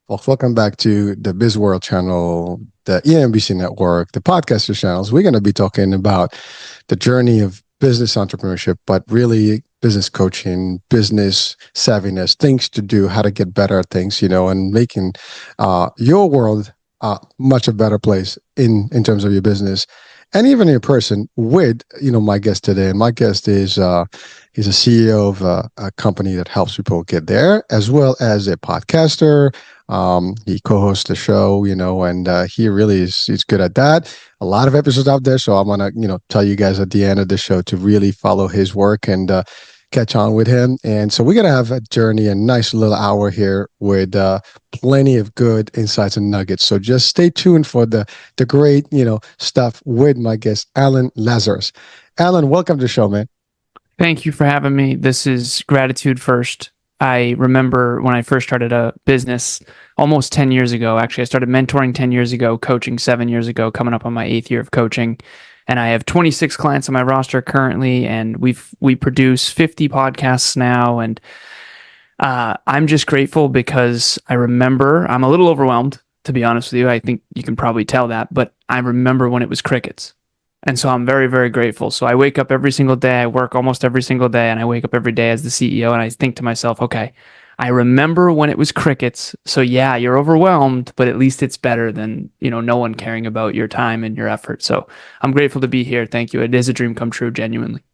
Well, welcome back to the Biz World channel, the EMBC network, the podcaster channels. We're going to be talking about the journey of business entrepreneurship, but really business coaching, business savviness, things to do, how to get better at things, and making your world much a better place in terms of your business and even your person with, my guest today. And my guest is he's a CEO of a company that helps people get there, as well as a podcaster. He co-hosts the show, and he really he's good at that. A lot of episodes out there, so I'm gonna, tell you guys at the end of the show to really follow his work and catch on with him. And so we're gonna have a journey, a nice little hour here with plenty of good insights and nuggets. So just stay tuned for the great, stuff with my guest, Alan Lazaros. Alan, welcome to the show, man. Thank you for having me. This is gratitude first. I remember when I first started a business almost 10 years ago. Actually, I started mentoring 10 years ago, coaching 7 years ago, coming up on my 8th year of coaching. And I have 26 clients on my roster currently, and we produce 50 podcasts now. And I'm just grateful because I remember I'm a little overwhelmed, to be honest with you. I think you can probably tell that, but I remember when it was crickets. And so I'm very, very grateful. So I wake up every single day. I work almost every single day, and I wake up every day as the CEO, and I think to myself, okay, I remember when it was crickets. So yeah, you're overwhelmed, but at least it's better than, no one caring about your time and your effort. So I'm grateful to be here. Thank you. It is a dream come true, genuinely.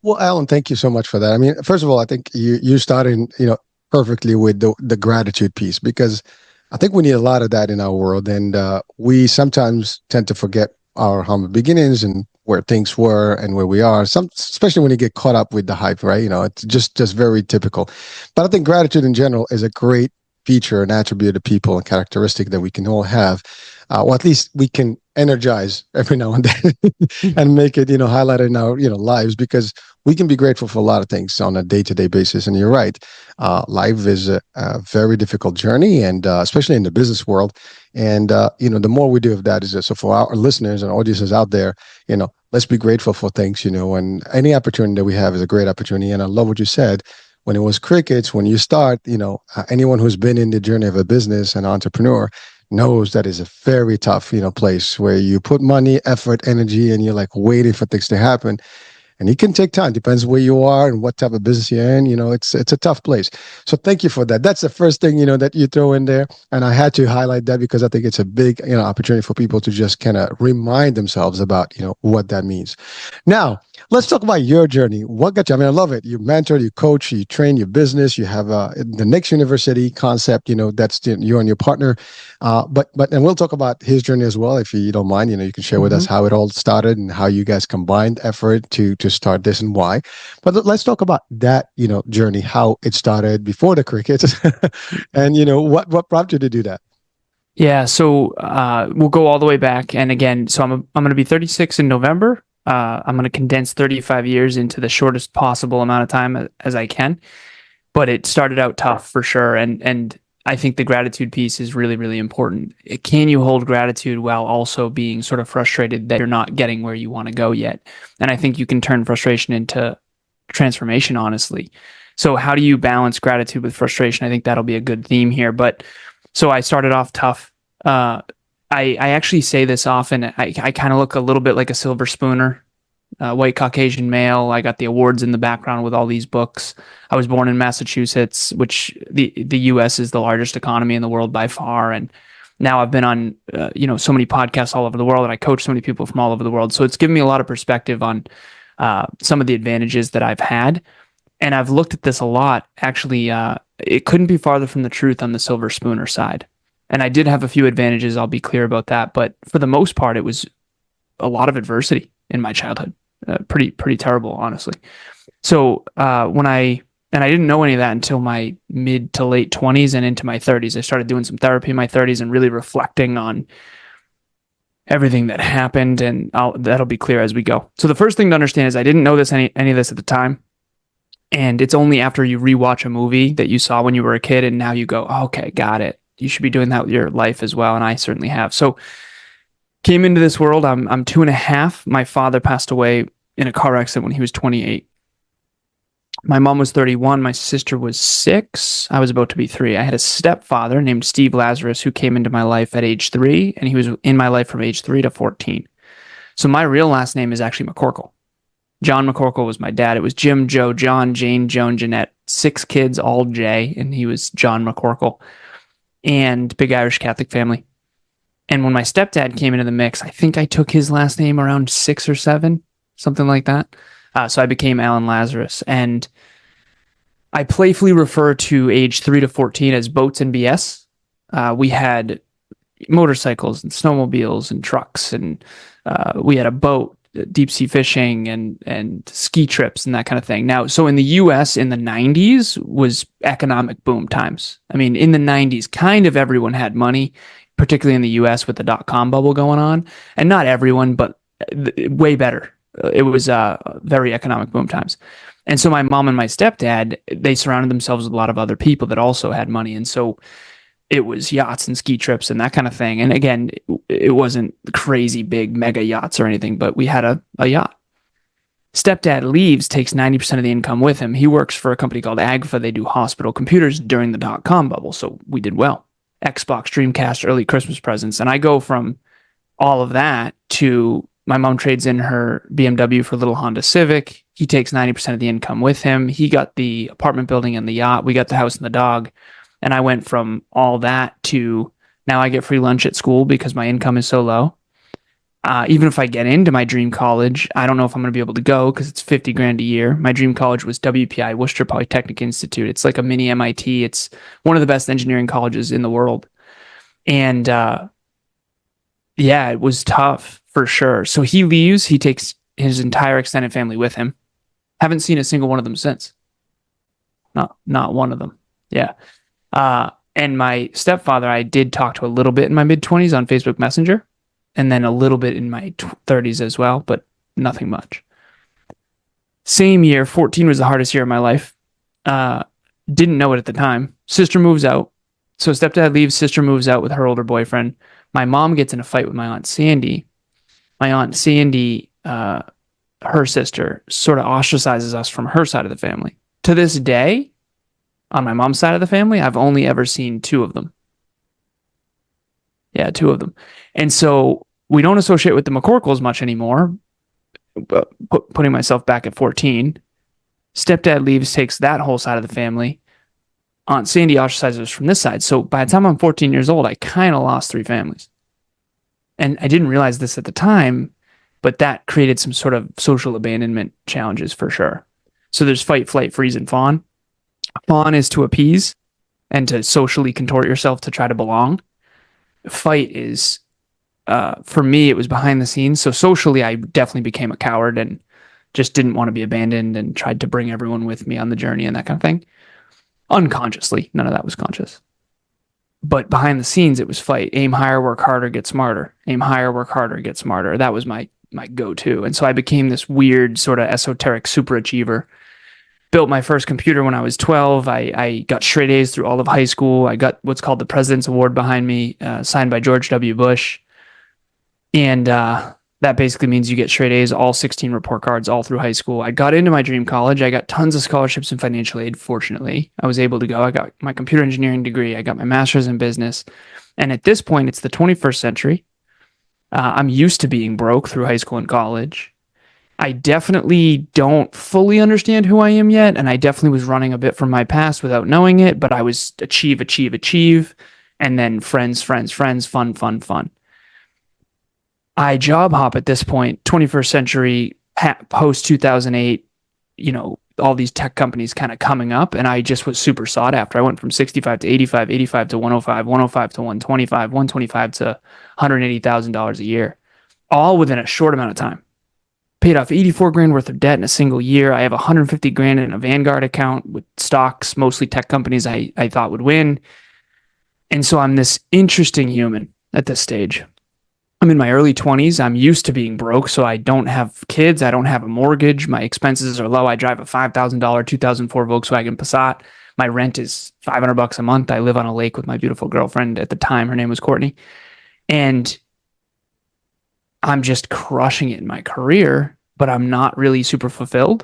Well, Alan, thank you so much for that. I mean, first of all, I think you started, perfectly with the gratitude piece, because I think we need a lot of that in our world, and we sometimes tend to forget our humble beginnings and where things were and where we are. Especially when you get caught up with the hype, right? It's just very typical. But I think gratitude in general is a great feature and attribute of people and characteristic that we can all have, or at least we can energize every now and then and make it, highlight in our, lives, because we can be grateful for a lot of things on a day-to-day basis. And you're right. Life is a very difficult journey, and especially in the business world. And, the more we do of that is so for our listeners and audiences out there, let's be grateful for things, and any opportunity that we have is a great opportunity. And I love what you said. When it was crickets, when you start, anyone who's been in the journey of a business and entrepreneur knows that is a very tough, place where you put money, effort, energy, and you're like waiting for things to happen. And it can take time. Depends where you are and what type of business you're in. It's a tough place. So thank you for that. That's the first thing, that you throw in there. And I had to highlight that because I think it's a big, opportunity for people to just kind of remind themselves about, what that means. Now, let's talk about your journey. What got you? I mean, I love it. You mentor, you coach, you train your business. You have the Next University concept, that's you and your partner. But we'll talk about his journey as well, if you don't mind. You can share with us how it all started and how you guys combined effort to start this and why. But let's talk about that, journey, how it started before the crickets, and what prompted you to do that. Yeah, so we'll go all the way back. And again, so I'm going to be 36 in November. I'm going to condense 35 years into the shortest possible amount of time as I can. But it started out tough for sure. And I think the gratitude piece is really, really important. Can you hold gratitude while also being sort of frustrated that you're not getting where you want to go yet? And I think you can turn frustration into transformation, honestly. So how do you balance gratitude with frustration? I think that'll be a good theme here. But so I started off tough. I actually say this often. I kind of look a little bit like a silver spooner, white Caucasian male. I got the awards in the background with all these books. I was born in Massachusetts, which the U.S. is the largest economy in the world by far. And now I've been on, so many podcasts all over the world, and I coach so many people from all over the world. So it's given me a lot of perspective on some of the advantages that I've had. And I've looked at this a lot. Actually, it couldn't be farther from the truth on the silver spooner side. And I did have a few advantages, I'll be clear about that. But for the most part, it was a lot of adversity in my childhood. Pretty terrible, honestly. So and I didn't know any of that until my mid to late 20s and into my 30s. I started doing some therapy in my 30s and really reflecting on everything that happened. And that'll be clear as we go. So the first thing to understand is I didn't know any of this at the time. And it's only after you rewatch a movie that you saw when you were a kid, and now you go, oh, okay, got it. You should be doing that with your life as well. And I certainly have. So came into this world. I'm 2.5. My father passed away in a car accident when he was 28. My mom was 31. My sister was 6. I was about to be 3. I had a stepfather named Steve Lazaros who came into my life at age 3, and he was in my life from age 3 to 14. So my real last name is actually McCorkle. John McCorkle was my dad. It was Jim, Joe, John, Jane, Joan, Jeanette. 6 kids, all J, and he was John McCorkle. And big Irish Catholic family. And when my stepdad came into the mix, I think I took his last name around 6 or 7, something like that. So I became Alan Lazaros. And I playfully refer to age 3 to 14 as boats and BS. We had motorcycles and snowmobiles and trucks, and we had a boat, deep sea fishing, and ski trips and that kind of thing. Now, so in the US in the 90s was economic boom times. I mean, in the 90s, kind of everyone had money, particularly in the US with the dot-com bubble going on. And not everyone, but way better. It was very economic boom times. And so my mom and my stepdad, they surrounded themselves with a lot of other people that also had money. And so it was yachts and ski trips and that kind of thing. And again, it wasn't crazy big mega yachts or anything, but we had a yacht. Stepdad leaves, takes 90% of the income with him. He works for a company called Agfa. They do hospital computers during the dot-com bubble. So we did well. Xbox, Dreamcast, early Christmas presents. And I go from all of that to my mom trades in her BMW for a little Honda Civic. He takes 90% of the income with him. He got the apartment building and the yacht. We got the house and the dog. And I went from all that to now I get free lunch at school because my income is so low. Even if I get into my dream college, I don't know if I'm going to be able to go because it's $50,000 a year. My dream college was WPI, Worcester Polytechnic Institute. It's like a mini MIT. It's one of the best engineering colleges in the world. And yeah, it was tough for sure. So he leaves. He takes his entire extended family with him. Haven't seen a single one of them since. Not one of them. Yeah. And my stepfather, I did talk to a little bit in my mid-20s on Facebook Messenger, and then a little bit in my 30s as well, but nothing much. Same year, 14 was the hardest year of my life. Didn't know it at the time. Sister moves out. So stepdad leaves, sister moves out with her older boyfriend. My mom gets in a fight with my Aunt Sandy. My Aunt Sandy, her sister, sort of ostracizes us from her side of the family. To this day, on my mom's side of the family, I've only ever seen 2 of them. Yeah, 2 of them. And so we don't associate with the McCorkles much anymore. But putting myself back at 14, stepdad leaves, takes that whole side of the family. Aunt Sandy ostracizes us from this side. So by the time I'm 14 years old, I kind of lost 3 families. And I didn't realize this at the time, but that created some sort of social abandonment challenges for sure. So there's fight, flight, freeze, and fawn. Fawn is to appease and to socially contort yourself to try to belong. Fight is, for me, it was behind the scenes. So socially, I definitely became a coward and just didn't want to be abandoned and tried to bring everyone with me on the journey and that kind of thing. Unconsciously, none of that was conscious. But behind the scenes, it was fight. Aim higher, work harder, get smarter. Aim higher, work harder, get smarter. That was my go-to. And so I became this weird sort of esoteric super achiever. Built my first computer when I was 12. I got straight A's through all of high school. I got what's called the President's Award behind me, signed by George W. Bush. And that basically means you get straight A's, all 16 report cards, all through high school. I got into my dream college. I got tons of scholarships and financial aid, fortunately. I was able to go. I got my computer engineering degree. I got my master's in business. And at this point, it's the 21st century. I'm used to being broke through high school and college. I definitely don't fully understand who I am yet, and I definitely was running a bit from my past without knowing it, but I was achieve, and then friends, fun. I job hop at this point, 21st century, post 2008, all these tech companies kind of coming up, and I just was super sought after. I went from 65 to 85, 85 to 105, 105 to 125, 125 to $180,000 a year, all within a short amount of time. Paid off $84,000 worth of debt in a single year. I have $150,000 in a Vanguard account with stocks, mostly tech companies I thought would win. And so I'm this interesting human at this stage. I'm in my early 20s. I'm used to being broke, so I don't have kids. I don't have a mortgage. My expenses are low. I drive a $5,000 2004 Volkswagen Passat. My rent is $500 a month. I live on a lake with my beautiful girlfriend at the time. Her name was Courtney. And I'm just crushing it in my career, but I'm not really super fulfilled.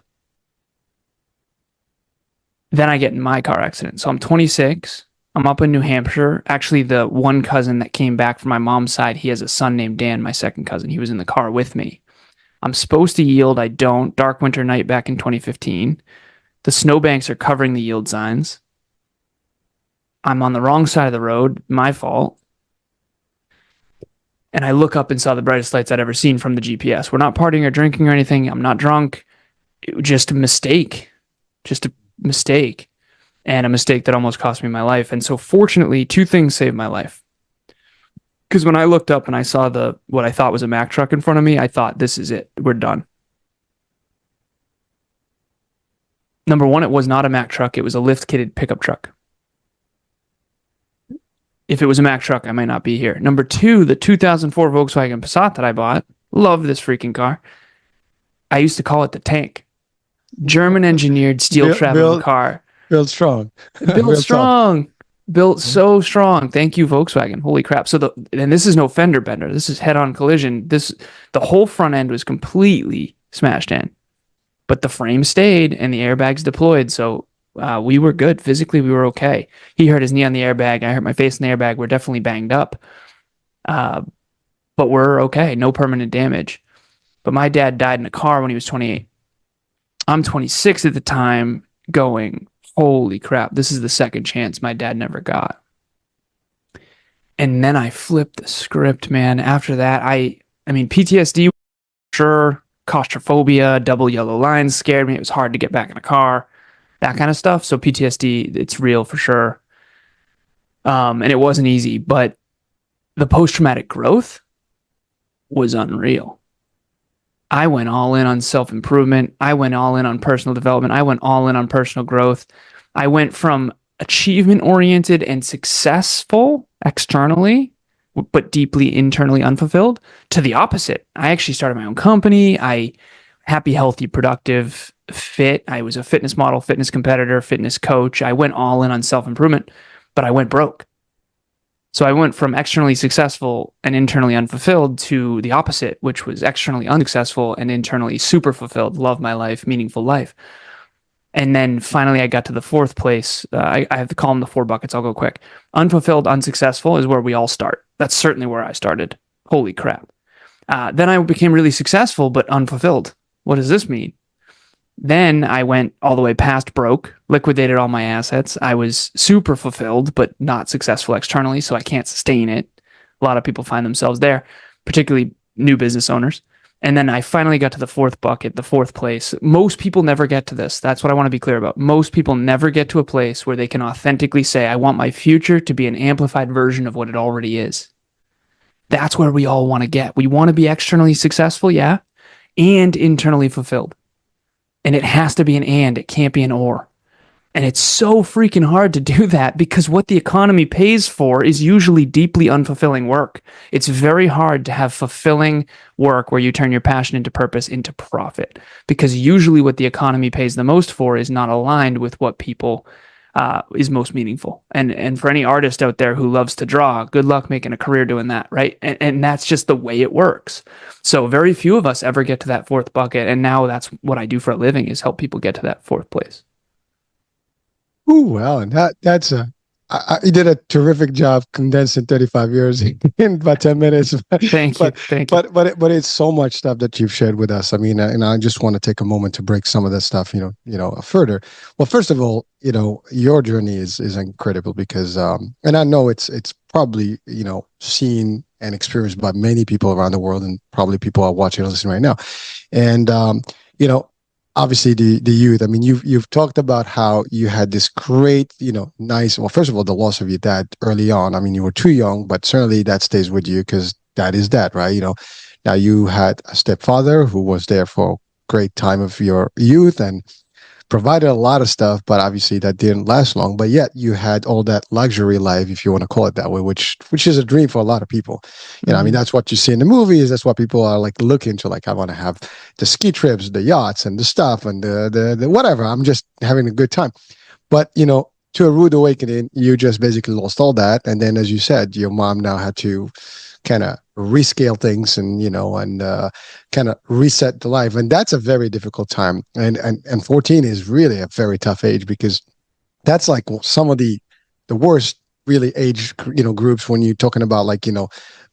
Then I get in my car accident. So I'm 26. I'm up in New Hampshire. Actually, the one cousin that came back from my mom's side, he has a son named Dan, my second cousin. He was in the car with me. I'm supposed to yield. I don't. Dark winter night back in 2015. The snowbanks are covering the yield signs. I'm on the wrong side of the road. My fault. And I look up and saw the brightest lights I'd ever seen from the GPS. We're not partying or drinking or anything. I'm not drunk. It was just a mistake. Just a mistake. And a mistake that almost cost me my life. And so fortunately, two things saved my life. Because when I looked up and I saw what I thought was a Mack truck in front of me, I thought, this is it. We're done. Number one, it was not a Mack truck. It was a lift-kitted pickup truck. If it was a Mack truck, I might not be here. Number two, the 2004 Volkswagen Passat that I bought, love this freaking car. I used to call it the tank. German-engineered steel traveling car. Built strong. Built strong. Built so strong. Thank you, Volkswagen. Holy crap. So and this is no fender bender. This is head-on collision. The whole front end was completely smashed in. But the frame stayed and the airbags deployed. So we were good. Physically, we were okay. He hurt his knee on the airbag. I hurt my face in the airbag. We're definitely banged up. But we're okay. No permanent damage. But my dad died in a car when he was 28. I'm 26 at the time going, holy crap, this is the second chance my dad never got. And then I flipped the script, man. After that, I mean, PTSD, sure. Claustrophobia, double yellow lines scared me. It was hard to get back in a car, that kind of stuff. So PTSD, it's real for sure. And it wasn't easy, but the post-traumatic growth was unreal. I went all in on self-improvement. I went all in on personal development. I went all in on personal growth. I went from achievement-oriented and successful externally, but deeply internally unfulfilled, to the opposite. I actually started my own company. Happy, healthy, productive, fit. I was a fitness model, fitness competitor, fitness coach. I went all in on self-improvement, but I went broke. So I went from externally successful and internally unfulfilled to the opposite, which was externally unsuccessful and internally super fulfilled. Love my life, meaningful life. And then finally I got to the fourth place. I have to call them the 4 buckets. I'll go quick. Unfulfilled, unsuccessful is where we all start. That's certainly where I started. Holy crap. Then I became really successful, but unfulfilled. What does this mean? Then I went all the way past broke, liquidated all my assets. I was super fulfilled, but not successful externally, so I can't sustain it. A lot of people find themselves there, particularly new business owners. And then I finally got to the 4th bucket, the 4th place. Most people never get to this. That's what I want to be clear about. Most people never get to a place where they can authentically say, I want my future to be an amplified version of what it already is. That's where we all want to get. We want to be externally successful, yeah, and internally fulfilled. And it has to be an and, it can't be an or. And it's so freaking hard to do that because what the economy pays for is usually deeply unfulfilling work. It's very hard to have fulfilling work where you turn your passion into purpose, into profit, because usually what the economy pays the most for is not aligned with what people is most meaningful. And for any artist out there who loves to draw, good luck making a career doing that, right? And that's just the way it works. So very few of us ever get to that 4th bucket. And now that's what I do for a living, is help people get to that 4th place. Ooh, well, and that's you did a terrific job condensing 35 years in about 10 minutes. Thank you. But it's so much stuff that you've shared with us. I mean, and I just want to take a moment to break some of this stuff, further. Well, first of all, your journey is incredible because, and I know it's probably, seen and experienced by many people around the world, and probably people are watching and listening right now. And, obviously the youth, I mean, you've talked about how you had this great, nice, well, first of all, the loss of your dad early on. I mean, you were too young, but certainly that stays with you because that is that, right? Now you had a stepfather who was there for a great time of your youth and provided a lot of stuff, but obviously that didn't last long. But yet you had all that luxury life, if you want to call it that way, which is a dream for a lot of people. I mean, that's what you see in the movies. That's what people are like looking to. Like, I want to have the ski trips, the yachts, and the stuff, and the whatever. I'm just having a good time. But to a rude awakening, you just basically lost all that. And then, as you said, your mom now had to kind of rescale things and kind of reset the life, and that's a very difficult time. And 14 is really a very tough age because that's like some of the worst really age groups when you're talking about like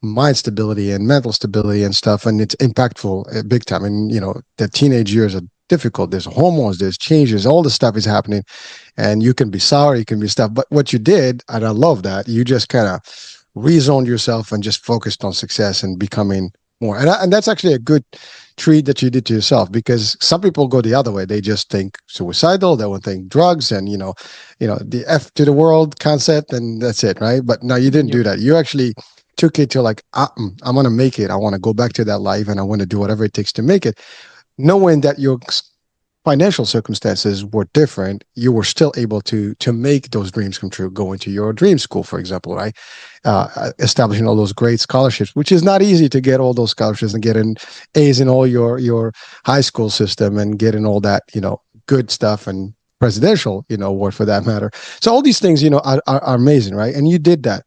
mind stability and mental stability and stuff, and it's impactful big time. And the teenage years are difficult. There's hormones, there's changes, all the stuff is happening, and you can be sour, you can be stuff. But what you did, and I love that, you just kind of rezoned yourself and just focused on success and becoming more. And that's actually a good treat that you did to yourself, because some people go the other way. They just think suicidal, they will think drugs, and the F to the world concept, and that's it, right? But no, you didn't do that. You actually took it to like, I'm gonna make it. I want to go back to that life, and I want to do whatever it takes to make it, knowing that your financial circumstances were different. You were still able to make those dreams come true, going to your dream school, for example, right? Establishing all those great scholarships, which is not easy to get all those scholarships and getting A's in all your high school system and getting all that good stuff, and presidential award for that matter. So all these things are amazing, right? And you did that.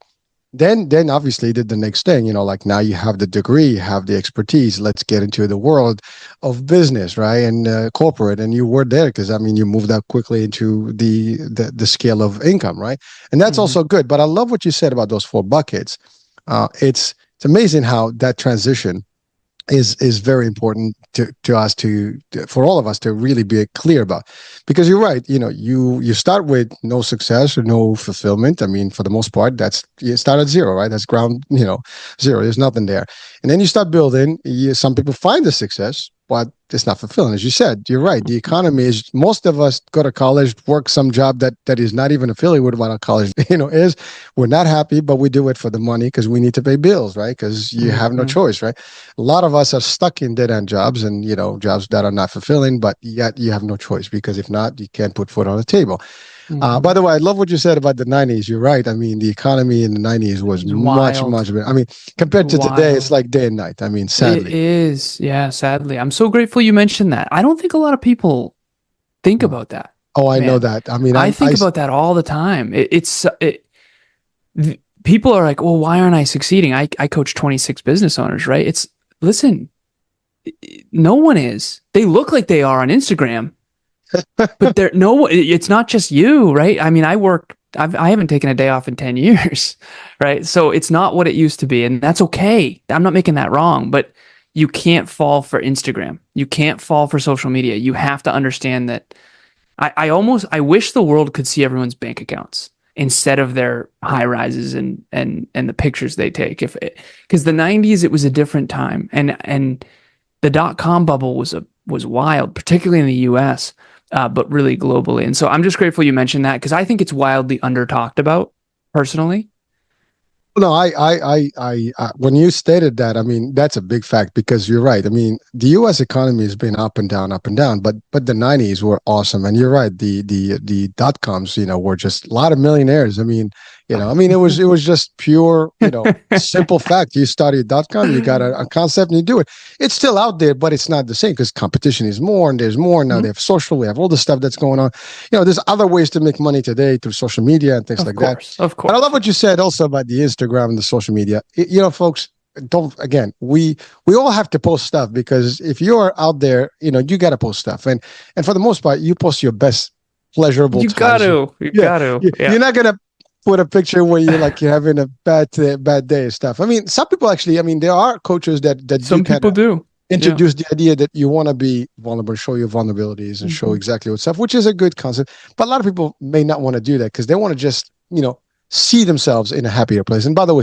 Then obviously did the next thing, like now you have the degree, you have the expertise. Let's get into the world of business, right? And corporate, and you were there because you moved up quickly into the scale of income, right? And that's also good. But I love what you said about those 4 buckets. It's amazing how that transition is very important to us, for all of us to really be clear about, because you're right. You start with no success or no fulfillment. For the most part, you start at zero, right? That's ground zero. There's nothing there, and then you start building. Some people find the success, but it's not fulfilling. As you said, you're right. The economy is, most of us go to college, work some job that is not even affiliated with what our college is. We're not happy, but we do it for the money because we need to pay bills, right? Because you have no choice, right? A lot of us are stuck in dead-end jobs, and jobs that are not fulfilling, but yet you have no choice, because if not, you can't put food on the table. By the way, I love what you said about the 90s. You're right. The economy in the 90s was much better. Compared to today, it's like day and night. Sadly. It is. Yeah, sadly. I'm so grateful you mentioned that. I don't think a lot of people think about that. Oh, I know that. I think about that all the time. People are like, well, why aren't I succeeding? I coach 26 business owners, right? Listen, no one is. They look like they are on Instagram, but it's not just you, right? I haven't taken a day off in 10 years, right? So it's not what it used to be, and that's okay. I'm not making that wrong, but you can't fall for Instagram. You can't fall for social media. You have to understand that. I wish the world could see everyone's bank accounts instead of their high rises and the pictures they take. Because the 90s, it was a different time, and the .com bubble was wild, particularly in the US, but really globally. And so I'm just grateful you mentioned that, because I think it's wildly under talked about personally. No, I when you stated that, that's a big fact, because you're right. The U.S. economy has been up and down, but the 90s were awesome, and you're right. The .coms, were just a lot of millionaires. It was just pure, simple fact. You started .com, you got a concept, and you do it. It's still out there, but it's not the same, because competition is more, and there's more. Now they have social, we have all the stuff that's going on. There's other ways to make money today through social media and things like that. Of course. But I love what you said also about the Instagram and the social media. Folks, we all have to post stuff, because if you're out there, you got to post stuff. And for the most part, you post your best pleasurable You times. You got to. You're not going to put a picture where you're having a bad day and stuff. Some people actually, there are coaches that some people do introduce the idea that you want to be vulnerable, show your vulnerabilities, and show exactly what's up, which is a good concept. But a lot of people may not want to do that, because they want to just, see themselves in a happier place. And by the way,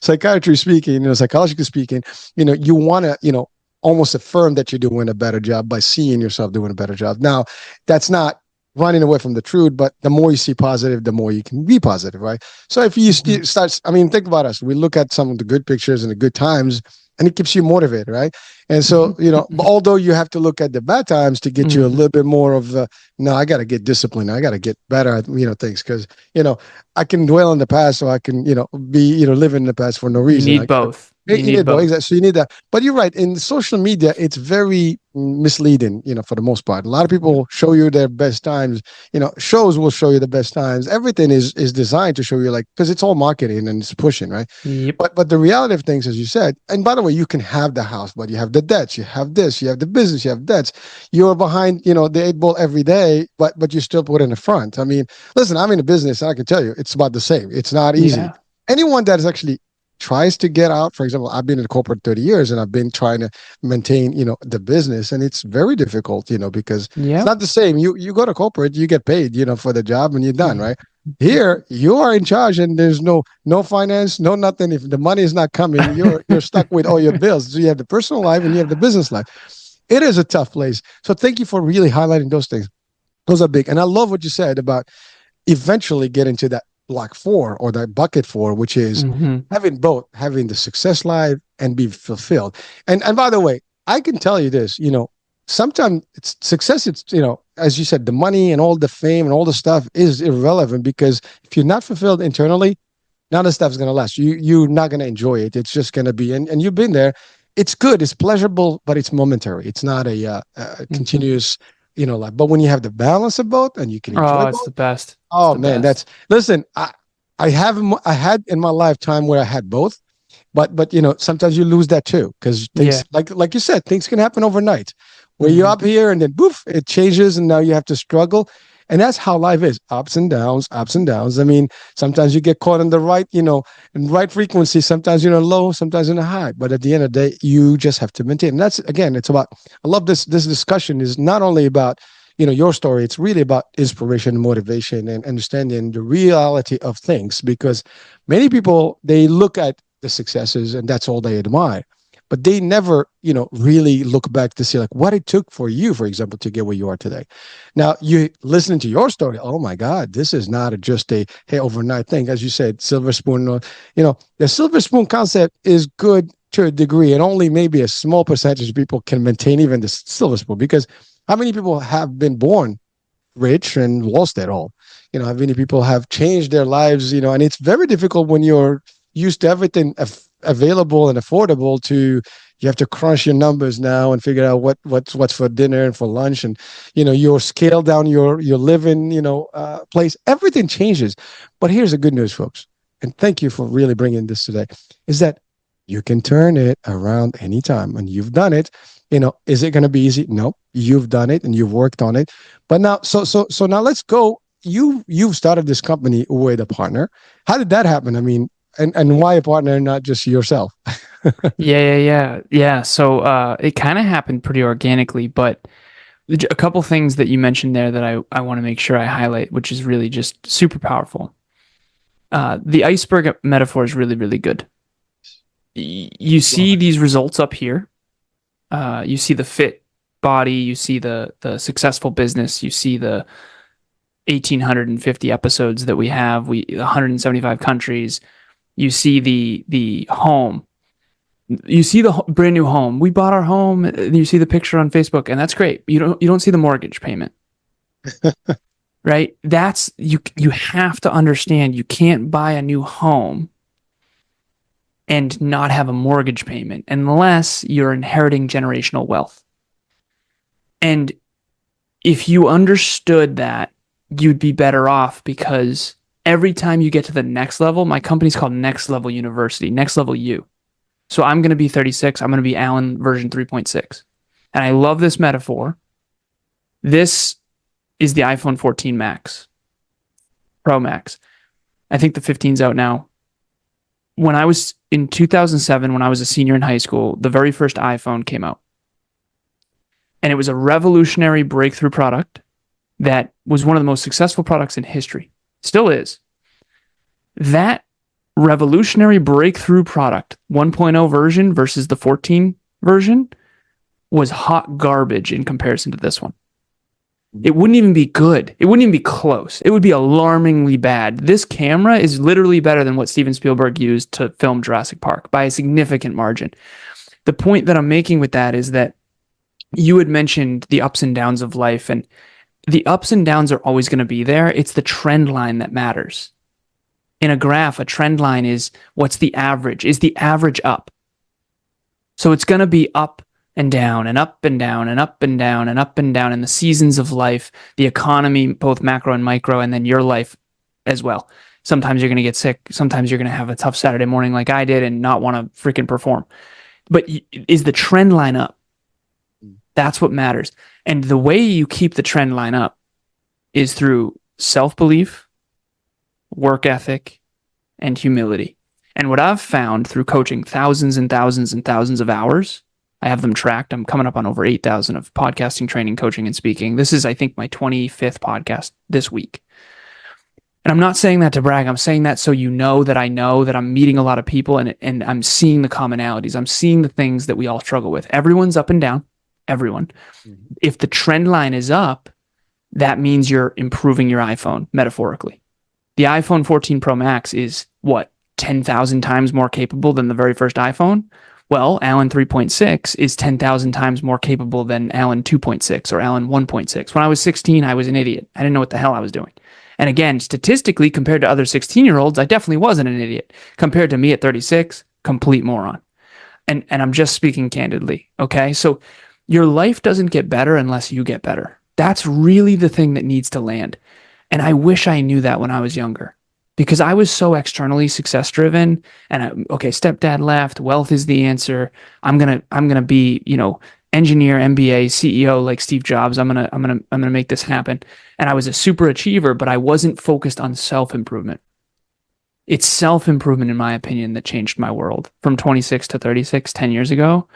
psychiatry speaking, psychologically speaking, you want to, almost affirm that you're doing a better job by seeing yourself doing a better job. Now, that's not running away from the truth, but the more you see positive, the more you can be positive, right? So if you start, think about us. We look at some of the good pictures and the good times, and it keeps you motivated, right? And so, although you have to look at the bad times to get you a little bit more of no, I got to get disciplined. I got to get better at, things, because, I can dwell in the past, or I can, be, live in the past for no reason. You need both. You You need need both, both. exactly. So you need that. But you're right. In social media, it's very misleading, for the most part. A lot of people show you their best times. Shows will show you the best times. Everything is designed to show you, like, because it's all marketing and it's pushing, right? Yep. But the reality of things, as you said, and by the way, you can have the house, but you have the debts, you have this, you have the business, you have debts. You're behind, the eight ball every day, but you still put in the front. I mean, listen, I'm in a business, and I can tell you, it's about the same. It's not easy. Yeah. Anyone that is actually tries to get out, for example, I've been in corporate 30 years and I've been trying to maintain, the business, and it's very difficult, because it's Yep. not the same. You go to corporate, you get paid, for the job, and you're done, Mhm. right? Here, you are in charge, and there's no finance, no nothing. If the money is not coming, you're stuck with all your bills. So you have the personal life and you have the business life. It is a tough place. So thank you for really highlighting those things. Those are big. And I love what you said about eventually getting to that block four or that bucket four, which is Mhm. having both, having the success life and be fulfilled. And by the way, I can tell you this, sometimes it's success, it's, as you said, the money and all the fame and all the stuff is irrelevant, because if you're not fulfilled internally, none of the stuff's gonna last. You're not gonna enjoy it. It's just gonna be, and you've been there. It's good, it's pleasurable, but it's momentary. It's not a Mhm. continuous, life. But when you have the balance of both and you can enjoy Oh, it's both, the best. It's oh the man, best. that's listen. I had in my lifetime where I had both, but sometimes you lose that too, because Yeah. things, like you said, things can happen overnight, where you're Mhm. up here and then boof, it changes, and now you have to struggle. And that's how life is: ups and downs, ups and downs. I mean, sometimes you get caught in the right, in right frequency. Sometimes you're in a low, sometimes in a high. But at the end of the day, you just have to maintain. And that's, again, it's about. I love this discussion is not only about your story. It's really about inspiration, motivation, and understanding the reality of things, because many people, they look at the successes and that's all they admire, but they never really look back to see, like, what it took for you, for example, to get where you are today. Now, you listening to your story, oh my god, this is not just a hey overnight thing. As you said, silver spoon, the silver spoon concept is good to a degree, and only maybe a small percentage of people can maintain even the silver spoon, because how many people have been born rich and lost it all? How many people have changed their lives? And it's very difficult when you're used to everything available and affordable, to you have to crunch your numbers now and figure out what's for dinner and for lunch, and your scale down your living place. Everything changes. But here's the good news, folks, and thank you for really bringing this today, is that you can turn it around anytime, and you've done it. Is it going to be easy? No, you've done it and you've worked on it. But now, so now let's go. You've started this company with a partner. How did that happen? I mean, and why a partner, not just yourself? Yeah. So it kind of happened pretty organically, but a couple things that you mentioned there that I want to make sure I highlight, which is really just super powerful. The iceberg metaphor is really, really good. You Love see it. these results up here. You see the fit body. You see the successful business. You see the 1,850 episodes that we have. 175 countries. You see the home. You see the brand new home. We bought our home. You see the picture on Facebook, and that's great. You don't see the mortgage payment, right? That's you have to understand. You can't buy a new home and not have a mortgage payment unless you're inheriting generational wealth. And if you understood that, you'd be better off, because every time you get to the next level, my company's called Next Level University, Next Level U. So I'm going to be 36. I'm going to be Alan version 3.6. And I love this metaphor. This is the iPhone 14 Max, Pro Max. I think the 15's out now. When I was in 2007, when I was a senior in high school, the very first iPhone came out. And it was a revolutionary breakthrough product that was one of the most successful products in history. Still is. That revolutionary breakthrough product, 1.0 version versus the 14 version, was hot garbage in comparison to this one. It wouldn't even be good. It wouldn't even be close. It would be alarmingly bad. This camera is literally better than what Steven Spielberg used to film Jurassic Park by a significant margin. The point that I'm making with that is that you had mentioned the ups and downs of life, and the ups and downs are always going to be there. It's the trend line that matters. In a graph, a trend line is what's the average? Is the average up? So it's going to be up and down and up and down and up and down and up and down in the seasons of life, the economy, both macro and micro, and then your life as well. Sometimes you're going to get sick. Sometimes you're going to have a tough Saturday morning like I did and not want to freaking perform. But is the trend line up? That's what matters. And the way you keep the trend line up is through self-belief, work ethic, and humility. And what I've found through coaching thousands and thousands and thousands of hours, I have them tracked. I'm coming up on over 8,000 of podcasting, training, coaching, and speaking. This is, I think, my 25th podcast this week. And I'm not saying that to brag. I'm saying that so you know that I'm meeting a lot of people and I'm seeing the commonalities. I'm seeing the things that we all struggle with. Everyone's up and down. Everyone. Mm-hmm. If the trend line is up, that means you're improving your iPhone, metaphorically. The iPhone 14 Pro Max is what? 10,000 times more capable than the very first iPhone? Well, Alan 3.6 is 10,000 times more capable than Alan 2.6 or Alan 1.6. When I was 16, I was an idiot. I didn't know what the hell I was doing. And again, statistically, compared to other 16-year-olds, I definitely wasn't an idiot. Compared to me at 36, complete moron. And I'm just speaking candidly, okay? So your life doesn't get better unless you get better. That's really the thing that needs to land. And I wish I knew that when I was younger, because I was so externally success driven and stepdad left, wealth is the answer. I'm going to be, engineer, MBA, CEO like Steve Jobs. I'm going to make this happen. And I was a super achiever, but I wasn't focused on self-improvement. It's self-improvement, in my opinion, that changed my world from 26 to 36, 10 years ago.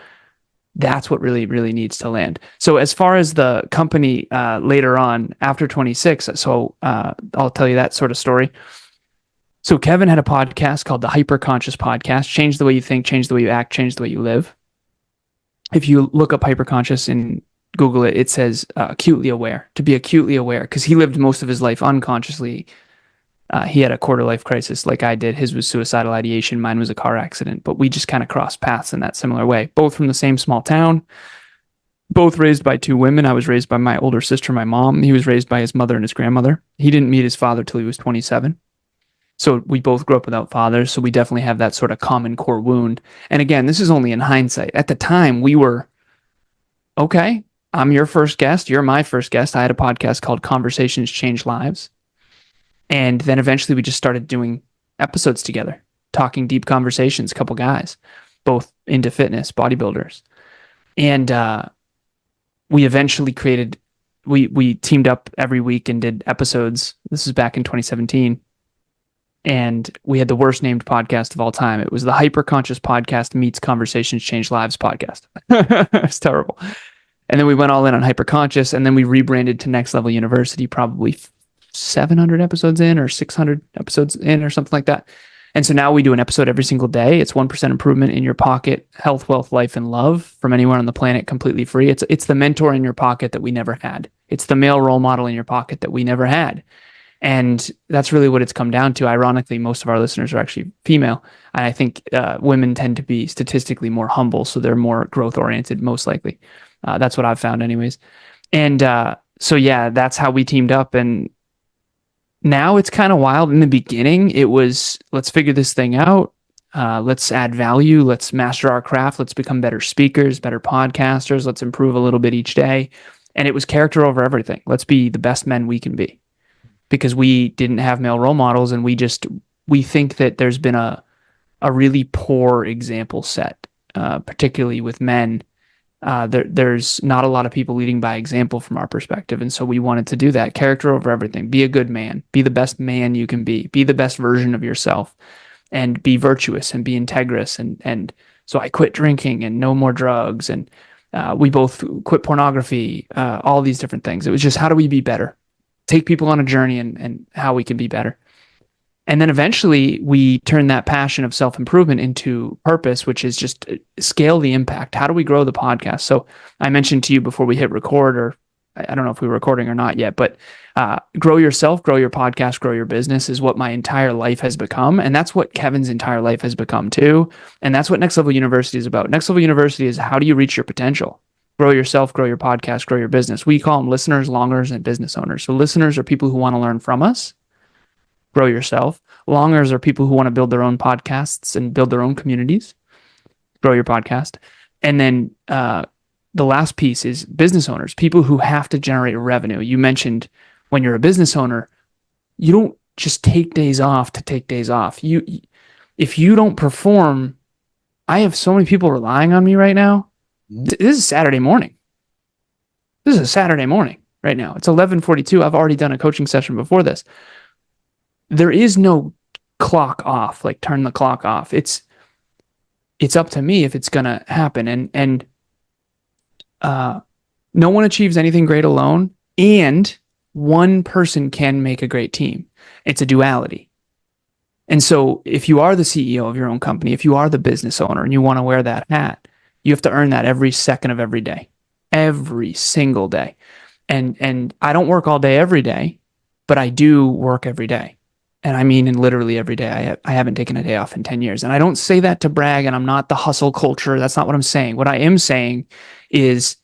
That's what really, really needs to land. So as far as the company later on after 26, so I'll tell you that sort of story. So Kevin had a podcast called the Hyperconscious Podcast. Change the way you think, change the way you act, change the way you live. If you look up hyperconscious and Google it, it says acutely aware, to be acutely aware, because he lived most of his life unconsciously. He had a quarter life crisis like I did. His was suicidal ideation. Mine was a car accident, but we just kind of crossed paths in that similar way. Both from the same small town, both raised by two women. I was raised by my older sister, my mom. He was raised by his mother and his grandmother. He didn't meet his father till he was 27. So we both grew up without fathers. So we definitely have that sort of common core wound. And again, this is only in hindsight. At the time, we were, okay, I'm your first guest. You're my first guest. I had a podcast called Conversations Change Lives. And then eventually we just started doing episodes together, talking deep conversations, a couple guys, both into fitness, bodybuilders. And we eventually we teamed up every week and did episodes. This is back in 2017. And we had the worst named podcast of all time. It was the Hyperconscious Podcast meets Conversations Change Lives podcast. It's terrible. And then we went all in on Hyperconscious, and then we rebranded to Next Level University probably 700 episodes in or 600 episodes in or something like that. And so now we do an episode every single day. It's 1% improvement in your pocket, health, wealth, life, and love from anywhere on the planet, completely free. It's the mentor in your pocket that we never had. It's the male role model in your pocket that we never had. And that's really what it's come down to. Ironically, most of our listeners are actually female. And I think women tend to be statistically more humble. So they're more growth oriented, most likely. That's what I've found anyways. And so, yeah, that's how we teamed up. And now it's kind of wild. In the beginning, it was, let's figure this thing out. Let's add value. Let's master our craft. Let's become better speakers, better podcasters. Let's improve a little bit each day. And it was character over everything. Let's be the best men we can be. Because we didn't have male role models, and we think that there's been a really poor example set, particularly with men. There's not a lot of people leading by example from our perspective, and so we wanted to do that. Character over everything. Be a good man. Be the best man you can be. Be the best version of yourself, and be virtuous and be integrous. And so I quit drinking and no more drugs, and we both quit pornography. All these different things. It was just, how do we be better? Take people on a journey and how we can be better. And then eventually we turn that passion of self-improvement into purpose, which is just scale the impact. How do we grow the podcast? So I mentioned to you before we hit record, or I don't know if we were recording or not yet, but grow yourself, grow your podcast, grow your business is what my entire life has become. And that's what Kevin's entire life has become too. And that's what Next Level University is about. Next Level University is, how do you reach your potential? Grow yourself, grow your podcast, grow your business. We call them listeners, longers, and business owners. So listeners are people who want to learn from us. Grow yourself. Longers are people who want to build their own podcasts and build their own communities. Grow your podcast. And then the last piece is business owners, people who have to generate revenue. You mentioned when you're a business owner, you don't just take days off to take days off. If you don't perform, I have so many people relying on me right now. This is Saturday morning. This is a Saturday morning right now. It's 11:42. I've already done a coaching session before this. There is no clock off, like turn the clock off. It's up to me if it's going to happen. And no one achieves anything great alone. And one person can make a great team. It's a duality. And so if you are the CEO of your own company, if you are the business owner and you want to wear that hat, you have to earn that every second of every day, every single day. And I don't work all day every day, but I do work every day. And I mean, in literally every day. I haven't taken a day off in 10 years. And I don't say that to brag, and I'm not the hustle culture. That's not what I'm saying. What I am saying is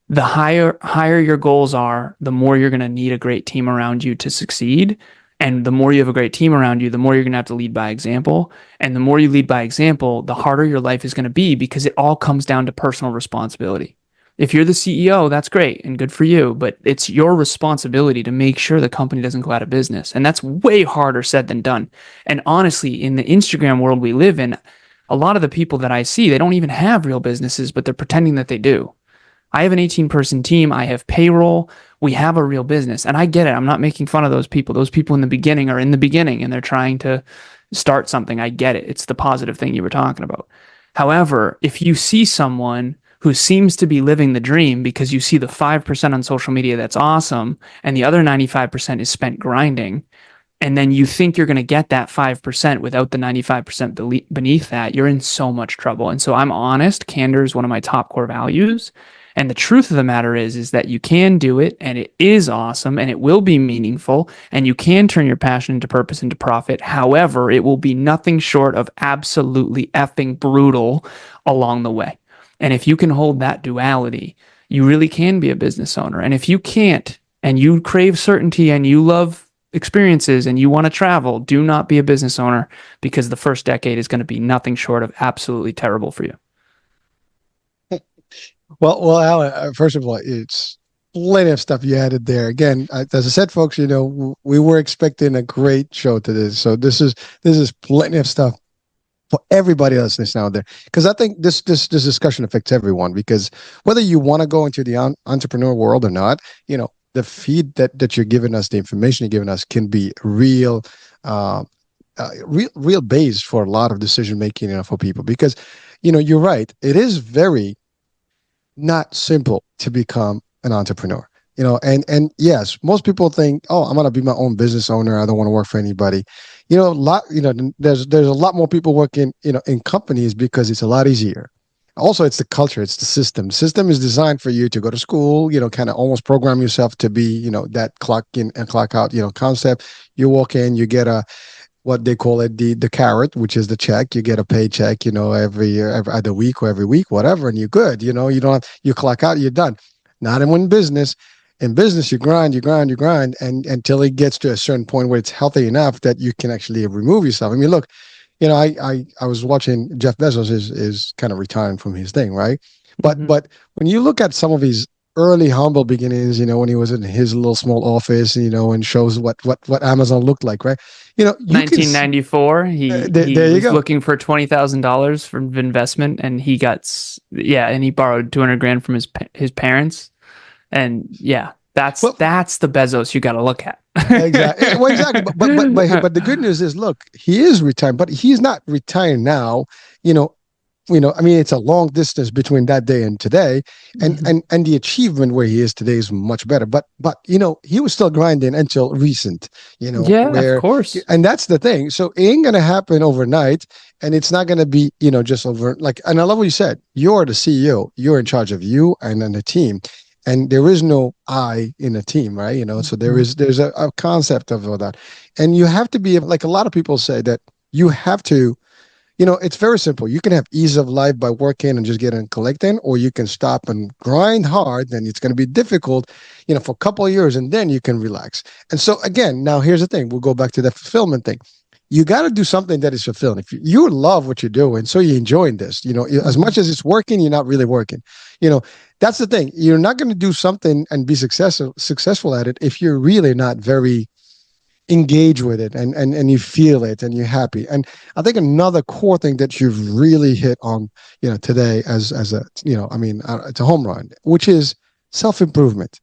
the higher your goals are, the more you're going to need a great team around you to succeed. And the more you have a great team around you, the more you're going to have to lead by example. And the more you lead by example, the harder your life is going to be, because it all comes down to personal responsibility. If you're the CEO, that's great and good for you, but it's your responsibility to make sure the company doesn't go out of business. And that's way harder said than done. And honestly, in the Instagram world we live in, a lot of the people that I see, they don't even have real businesses, but they're pretending that they do. I have an 18-person team. I have payroll. We have a real business. And I get it. I'm not making fun of those people. Those people in the beginning are in the beginning and they're trying to start something. I get it. It's the positive thing you were talking about. However, if you see someone who seems to be living the dream because you see the 5% on social media that's awesome and the other 95% is spent grinding, and then you think you're going to get that 5% without the 95% beneath that, you're in so much trouble. And so I'm honest. Candor is one of my top core values. And the truth of the matter is that you can do it, and it is awesome, and it will be meaningful, and you can turn your passion into purpose, into profit. However, it will be nothing short of absolutely effing brutal along the way. And if you can hold that duality, you really can be a business owner. And if you can't, and you crave certainty and you love experiences and you want to travel, do not be a business owner, because the first decade is going to be nothing short of absolutely terrible for you. Well, Alan, first of all, it's plenty of stuff you added there. Again, as I said, folks, we were expecting a great show today. So this is plenty of stuff for everybody else listening out there, because I think this discussion affects everyone, because whether you want to go into the entrepreneur world or not, the feed that you're giving us, the information you're giving us, can be real base for a lot of decision making for people, because you're right, it is very not simple to become an entrepreneur. And yes, most people think, oh, I'm going to be my own business owner. I don't want to work for anybody. There's a lot more people working, in companies, because it's a lot easier. Also, it's the culture, it's the system. The system is designed for you to go to school, kind of almost program yourself to be, that clock in and clock out, concept. You walk in, you get what they call it, the carrot, which is the check. You get a paycheck, every year, every week or every week, whatever, and you're good. You clock out, you're done. Not in business. In business, you grind, and until it gets to a certain point where it's healthy enough that you can actually remove yourself. I mean, look, I was watching Jeff Bezos is kind of retiring from his thing, right? But when you look at some of his early humble beginnings, when he was in his little small office, and shows what Amazon looked like, right? 1994, he was go. looking for $20,000 from investment, and he got, and he borrowed $200,000 from his parents. And that's the Bezos you got to look at. Exactly. Well, exactly. But the good news is, look, he is retired, but he's not retired now. I mean, it's a long distance between that day and today, and the achievement where he is today is much better. But he was still grinding until recent. Of course. And that's the thing. So it ain't gonna happen overnight, and it's not gonna be just over. And I love what you said. You're the CEO. You're in charge of you and then the team. And there is no I in a team, right? So there's a concept of all that. And you have to be, like a lot of people say, that you have to, it's very simple. You can have ease of life by working and just getting and collecting, or you can stop and grind hard. Then it's going to be difficult, for a couple of years, and then you can relax. And so again, now here's the thing. We'll go back to the fulfillment thing. you got to do something that is fulfilling. If you love what you're doing, so you're enjoying this, as much as it's working, you're not really working. That's the thing. You're not going to do something and be successful at it if you're really not very engaged with it and you feel it and you're happy. And I think another core thing that you've really hit on, today as a, it's a home run, which is self-improvement.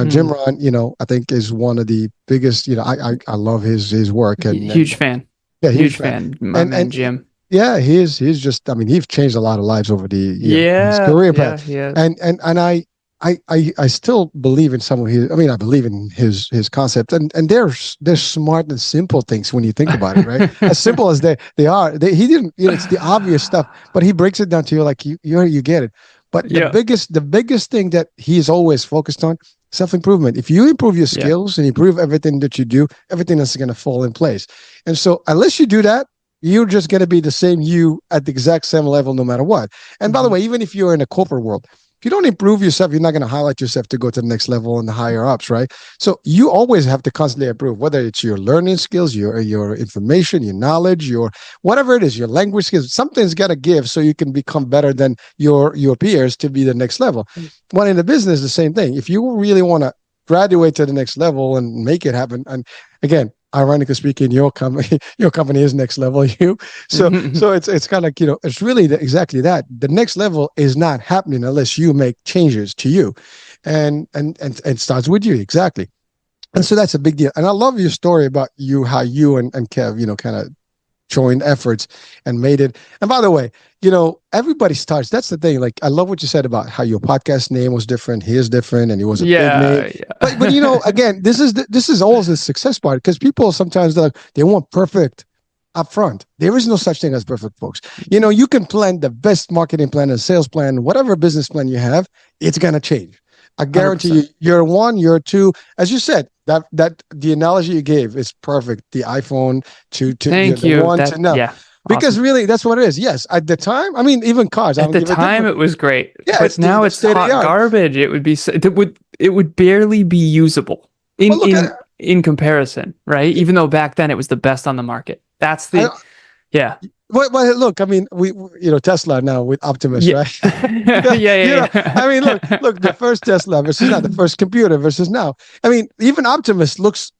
Jim Rohn, I think is one of the biggest, I love his work huge fan. Yeah, huge fan. My man, Jim. Yeah, he's just. I mean, he's changed a lot of lives over his career path. Yeah. And I still believe in some of his. I mean, I believe in his concept, and they're smart and simple things when you think about it, right? As simple as they are. He didn't. It's the obvious stuff, but he breaks it down to you like you get it. But the biggest thing that he's always focused on, self-improvement. If you improve your skills and improve everything that you do, everything else is going to fall in place. And so unless you do that, you're just going to be the same you at the exact same level no matter what. And by the way, even if you're in a corporate world, if you don't improve yourself, you're not going to highlight yourself to go to the next level and the higher ups, right? So you always have to constantly improve, whether it's your learning skills, your information, your knowledge, your whatever it is, your language skills. Something's got to give so you can become better than your peers to be the next level. Well, in the business, the same thing. If you really want to graduate to the next level and make it happen, and again, ironically speaking, your company is next level. So it's kind of like, it's really exactly that. The next level is not happening unless you make changes to you, and it starts with you, exactly. And so that's a big deal. And I love your story about how you and Kev, kind of joined efforts and made it. And by the way, everybody starts. That's the thing. Like, I love what you said about how your podcast name was different. He is different, and he was a big name. Yeah. But again, this is always the success part, because people sometimes they want perfect up front. There is no such thing as perfect, folks. You can plan the best marketing plan and sales plan, whatever business plan you have, it's gonna change. I guarantee 100%. You, year one, year two, as you said, that the analogy you gave is perfect. The iPhone to Thank you. One to now. Yeah. Because really, that's what it is. Yes, at the time, I mean, even cars. At the time, it was great. Yeah, but now it's hot garbage. It would be. It would barely be usable in comparison, right? Even though back then it was the best on the market. That's the. Well, look, I mean, we Tesla now with Optimus, right? Yeah. I mean, look, the first Tesla versus now, the first computer versus now. I mean, even Optimus looks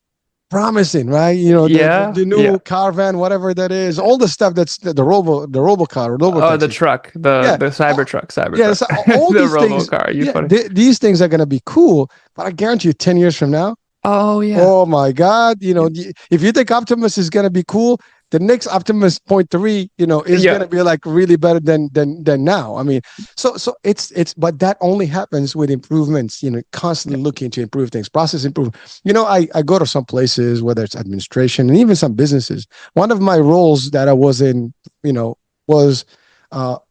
promising, right? The new caravan, whatever that is, all the stuff that's the robo car, the truck, the Cybertruck. Yeah, so all the these robo things, car. These things are going to be cool, but I guarantee you, 10 years from now. Oh yeah. Oh my God! If you think Optimus is going to be cool, the next Optimus 0.3, is going to be like really better than now. I mean, so it's, but that only happens with improvements, constantly looking to improve things, process improvement. I go to some places, whether it's administration and even some businesses. One of my roles that I was in, was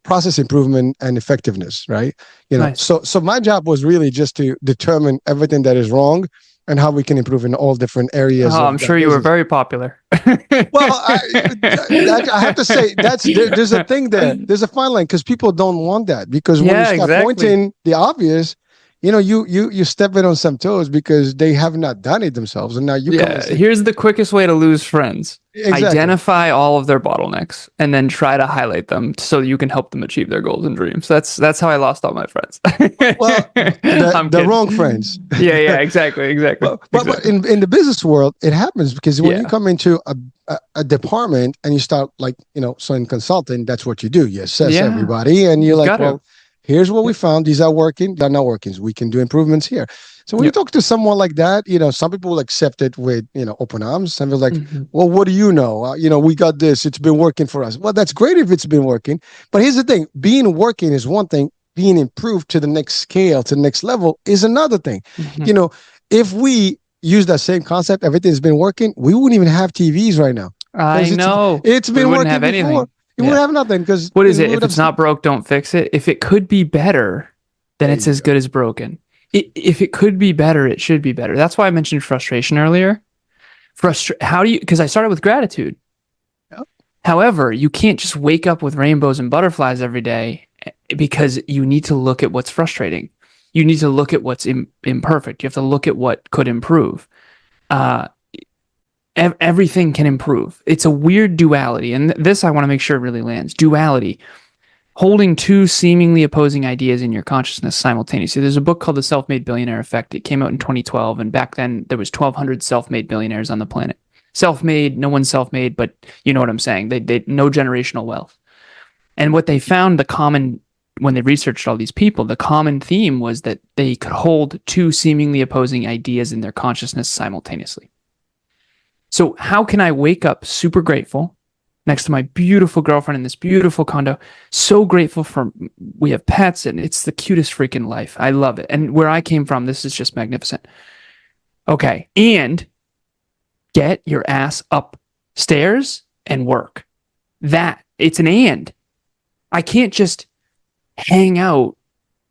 process improvement and effectiveness, right? Nice. So my job was really just to determine everything that is wrong and how we can improve in all different areas. Oh, I'm sure you were very popular. Well, I have to say there's a thing there. There's a fine line, because people don't want that, because when you start pointing the obvious, you step in on some toes because they have not done it themselves, and now you come and say, here's the quickest way to lose friends. Exactly. Identify all of their bottlenecks and then try to highlight them so you can help them achieve their goals and dreams. That's how I lost all my friends. Well, the wrong friends. Yeah, exactly. But in the business world, it happens because when you come into a department and you start so in consulting, that's what you do. You assess everybody, and you're like, well, here's what we found. These are working. They're not working. So we can do improvements here. So when you talk to someone like that, some people will accept it with, open arms. Some people like, well, what do you know? We got this. It's been working for us. Well, that's great if it's been working. But here's the thing. Being working is one thing. Being improved to the next scale, to the next level is another thing. If we use that same concept, everything's been working, we wouldn't even have TVs right now. I know. It's been working have before. Anything. You wouldn't have nothing, because what is it? If it's not broke, don't fix it. If it could be better, then it's as good as broken. If it could be better, it should be better. That's why I mentioned frustration earlier. Because I started with gratitude. Yep. However, you can't just wake up with rainbows and butterflies every day, because you need to look at what's frustrating. You need to look at what's imperfect. You have to look at what could improve. everything can improve. It's a weird duality. And this I want to make sure really lands. Duality. Holding two seemingly opposing ideas in your consciousness simultaneously. There's a book called The Self-Made Billionaire Effect. It came out in 2012, and back then there was 1,200 self-made billionaires on the planet. Self-made, no one's self-made, but you know what I'm saying. They no generational wealth. And what they found, when they researched all these people, the common theme was that they could hold two seemingly opposing ideas in their consciousness simultaneously. So how can I wake up super grateful next to my beautiful girlfriend in this beautiful condo, so grateful we have pets and it's the cutest freaking life. I love it. And where I came from, this is just magnificent. Okay. And get your ass upstairs and work. It's an and. I can't just hang out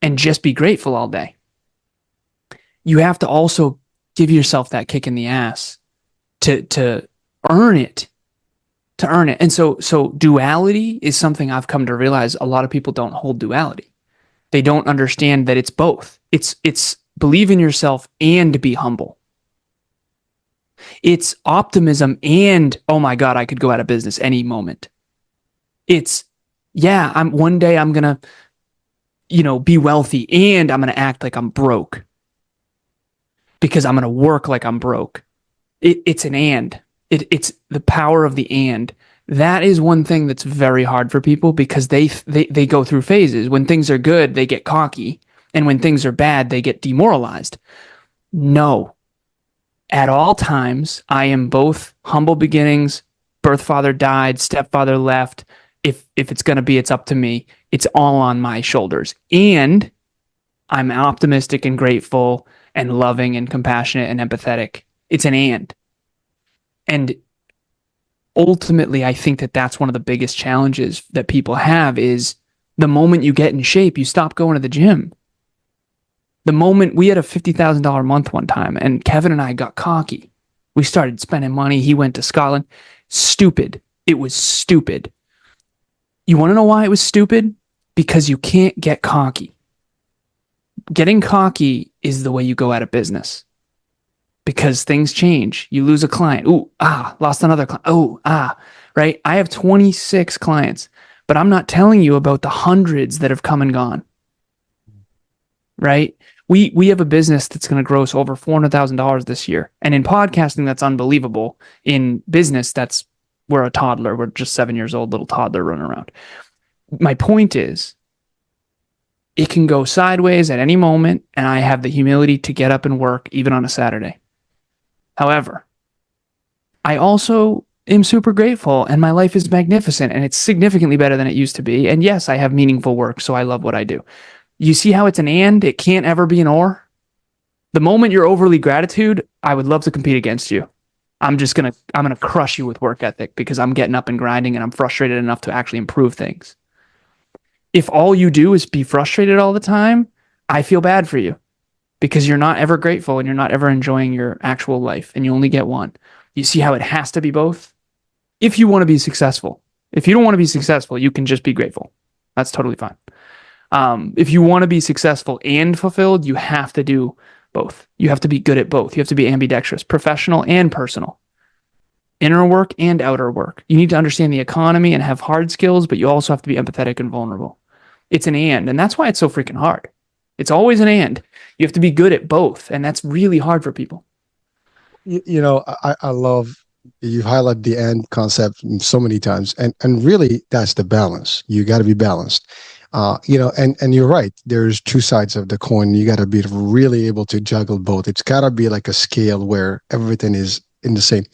and just be grateful all day. You have to also give yourself that kick in the ass to earn it. And so duality is something I've come to realize a lot of people don't hold duality. They don't understand that it's both. It's believe in yourself and be humble. It's optimism and, oh my God, I could go out of business any moment. It's, yeah, one day I'm going to, be wealthy and I'm going to act like I'm broke because I'm going to work like I'm broke. It's an and. It's the power of the and. That is one thing that's very hard for people because they go through phases. When things are good, they get cocky. And when things are bad, they get demoralized. No. At all times, I am both humble beginnings, birth father died, stepfather left. If it's going to be, it's up to me. It's all on my shoulders. And I'm optimistic and grateful and loving and compassionate and empathetic. It's an and. And ultimately, I think that that's one of the biggest challenges that people have is the moment you get in shape, you stop going to the gym. The moment we had a $50,000 month one time and Kevin and I got cocky. We started spending money. He went to Scotland. Stupid. It was stupid. You want to know why it was stupid? Because you can't get cocky. Getting cocky is the way you go out of business. Because things change. You lose a client. Lost another client. Right? I have 26 clients, but I'm not telling you about the hundreds that have come and gone. Right? We have a business that's going to gross over $400,000 this year. And in podcasting, that's unbelievable. In business, we're a toddler. We're just 7 years old, little toddler running around. My point is, it can go sideways at any moment, and I have the humility to get up and work even on a Saturday. However, I also am super grateful and my life is magnificent and it's significantly better than it used to be. And yes, I have meaningful work, so I love what I do. You see how it's an and? It can't ever be an or. The moment you're overly gratitude, I would love to compete against you. I'm going to crush you with work ethic because I'm getting up and grinding and I'm frustrated enough to actually improve things. If all you do is be frustrated all the time, I feel bad for you. Because you're not ever grateful and you're not ever enjoying your actual life and you only get one. You see how it has to be both? If you want to be successful. If you don't want to be successful, you can just be grateful. That's totally fine. If you want to be successful and fulfilled, you have to do both. You have to be good at both. You have to be ambidextrous, professional and personal. Inner work and outer work. You need to understand the economy and have hard skills, but you also have to be empathetic and vulnerable. It's an and that's why it's so freaking hard. It's always an and. You have to be good at both, and that's really hard for people. I love you've highlighted the and concept so many times, and really that's the balance. You got to be balanced. And you're right. There's two sides of the coin. You got to be really able to juggle both. It's got to be like a scale where everything is in the same,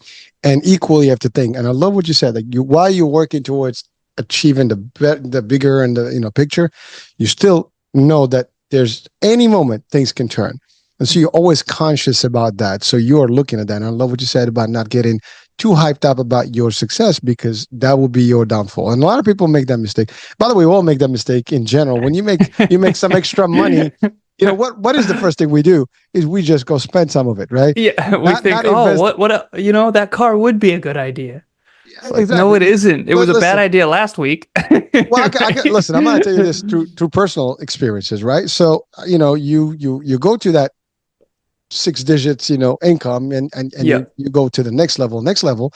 and equally you have to think. And I love what you said. Like while you're working towards achieving the bigger and the picture, you still know that there's any moment things can turn. And so you're always conscious about that. So you're looking at that. And I love what you said about not getting too hyped up about your success because that will be your downfall. And a lot of people make that mistake. By the way, we all make that mistake in general. When you make some extra money, what is the first thing we do is we just go spend some of it, right? Yeah, we think, that car would be a good idea. Like, exactly. No, it isn't. It was a bad idea last week. Well, listen, I'm going to tell you this through personal experiences, right? So, you go to that six digits, income, and Yeah. you go to the next level.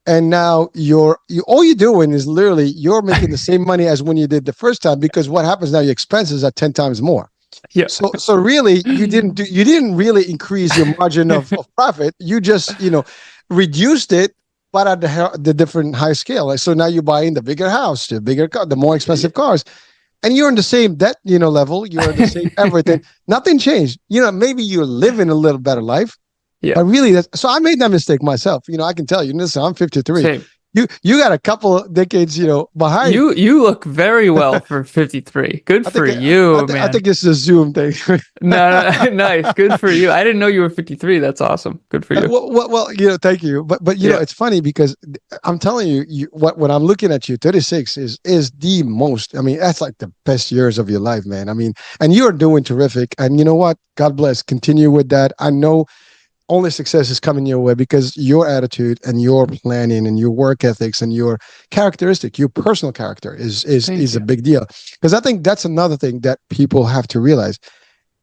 And now you all you're doing is literally you're making the same money as when you did the first time, because what happens now, your expenses are 10 times more. Yeah. So really you didn't really increase your margin of profit. You just, reduced it, but at the different high scale. Like, so now you're buying the bigger house, the bigger car, the more expensive cars, and you're in the same debt, level. You're in the same everything. Nothing changed. Maybe you're living a little better life, Yeah. but really, so I made that mistake myself. I can tell you, listen, I'm 53. Same. You got a couple of decades, behind. You look very well for 53. Good for you, man. I think it's a Zoom thing. No, nice. Good for you. I didn't know you were 53. That's awesome. Good for you. Well, thank you. But it's funny because I'm telling you, when I'm looking at you, 36 is the most. I mean, that's like the best years of your life, man. I mean, and you're doing terrific. And you know what? God bless. Continue with that. I know only success is coming your way because your attitude and your planning and your work ethics and your characteristic, your personal character is a big deal. Because I think that's another thing that people have to realize.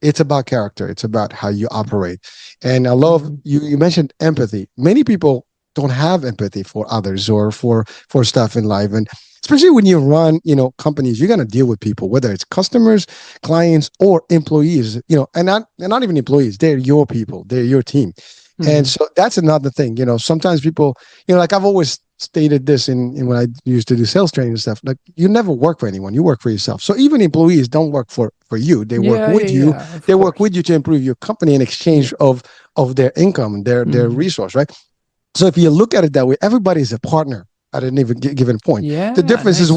It's about character. It's about how you operate. And I love you mentioned empathy. Many people don't have empathy for others or for stuff in life. And especially when you run, companies, you're going to deal with people, whether it's customers, clients, or employees, and not even employees. They're your people. They're your team. Mm-hmm. And so that's another thing. Sometimes people, like I've always stated this in when I used to do sales training and stuff, like you never work for anyone. You work for yourself. So even employees don't work for you. They work with you. They work with you to improve your company in exchange of their income, their resource, right? So if you look at it that way, everybody's a partner at any given point. Yeah, the difference is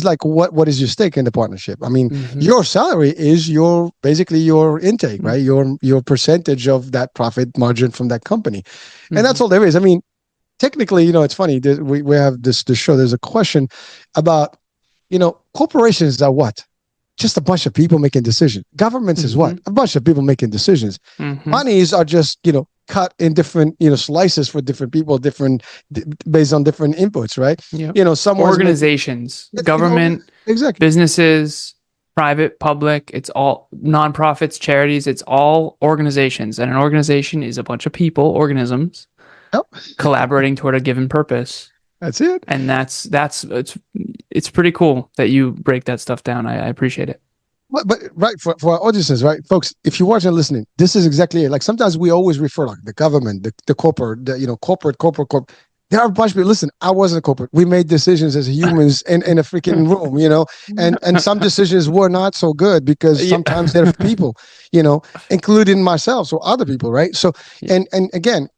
like what is your stake in the partnership? I mean, your salary is basically your intake, right? Your percentage of that profit margin from that company. And that's all there is. I mean, technically, it's funny. We have this show. There's a question about, corporations are what? Just a bunch of people making decisions. Governments is what? A bunch of people making decisions. Monies are just, cut in different, slices for different people, based on different inputs, right? Yep. Some organizations, government, exactly, businesses, private, public, it's all nonprofits, charities, it's all organizations. And an organization is a bunch of people, organisms, collaborating toward a given purpose. That's it. And it's pretty cool that you break that stuff down. I appreciate it. But right, for our audiences, right, folks, if you're watching and listening, this is exactly it. Like sometimes we always refer like the government, the corporate, corporate. There are a bunch of people. Listen, I wasn't a corporate. We made decisions as humans in a freaking room, and some decisions were not so good because sometimes they're people, including myself, so other people, right? So, and again,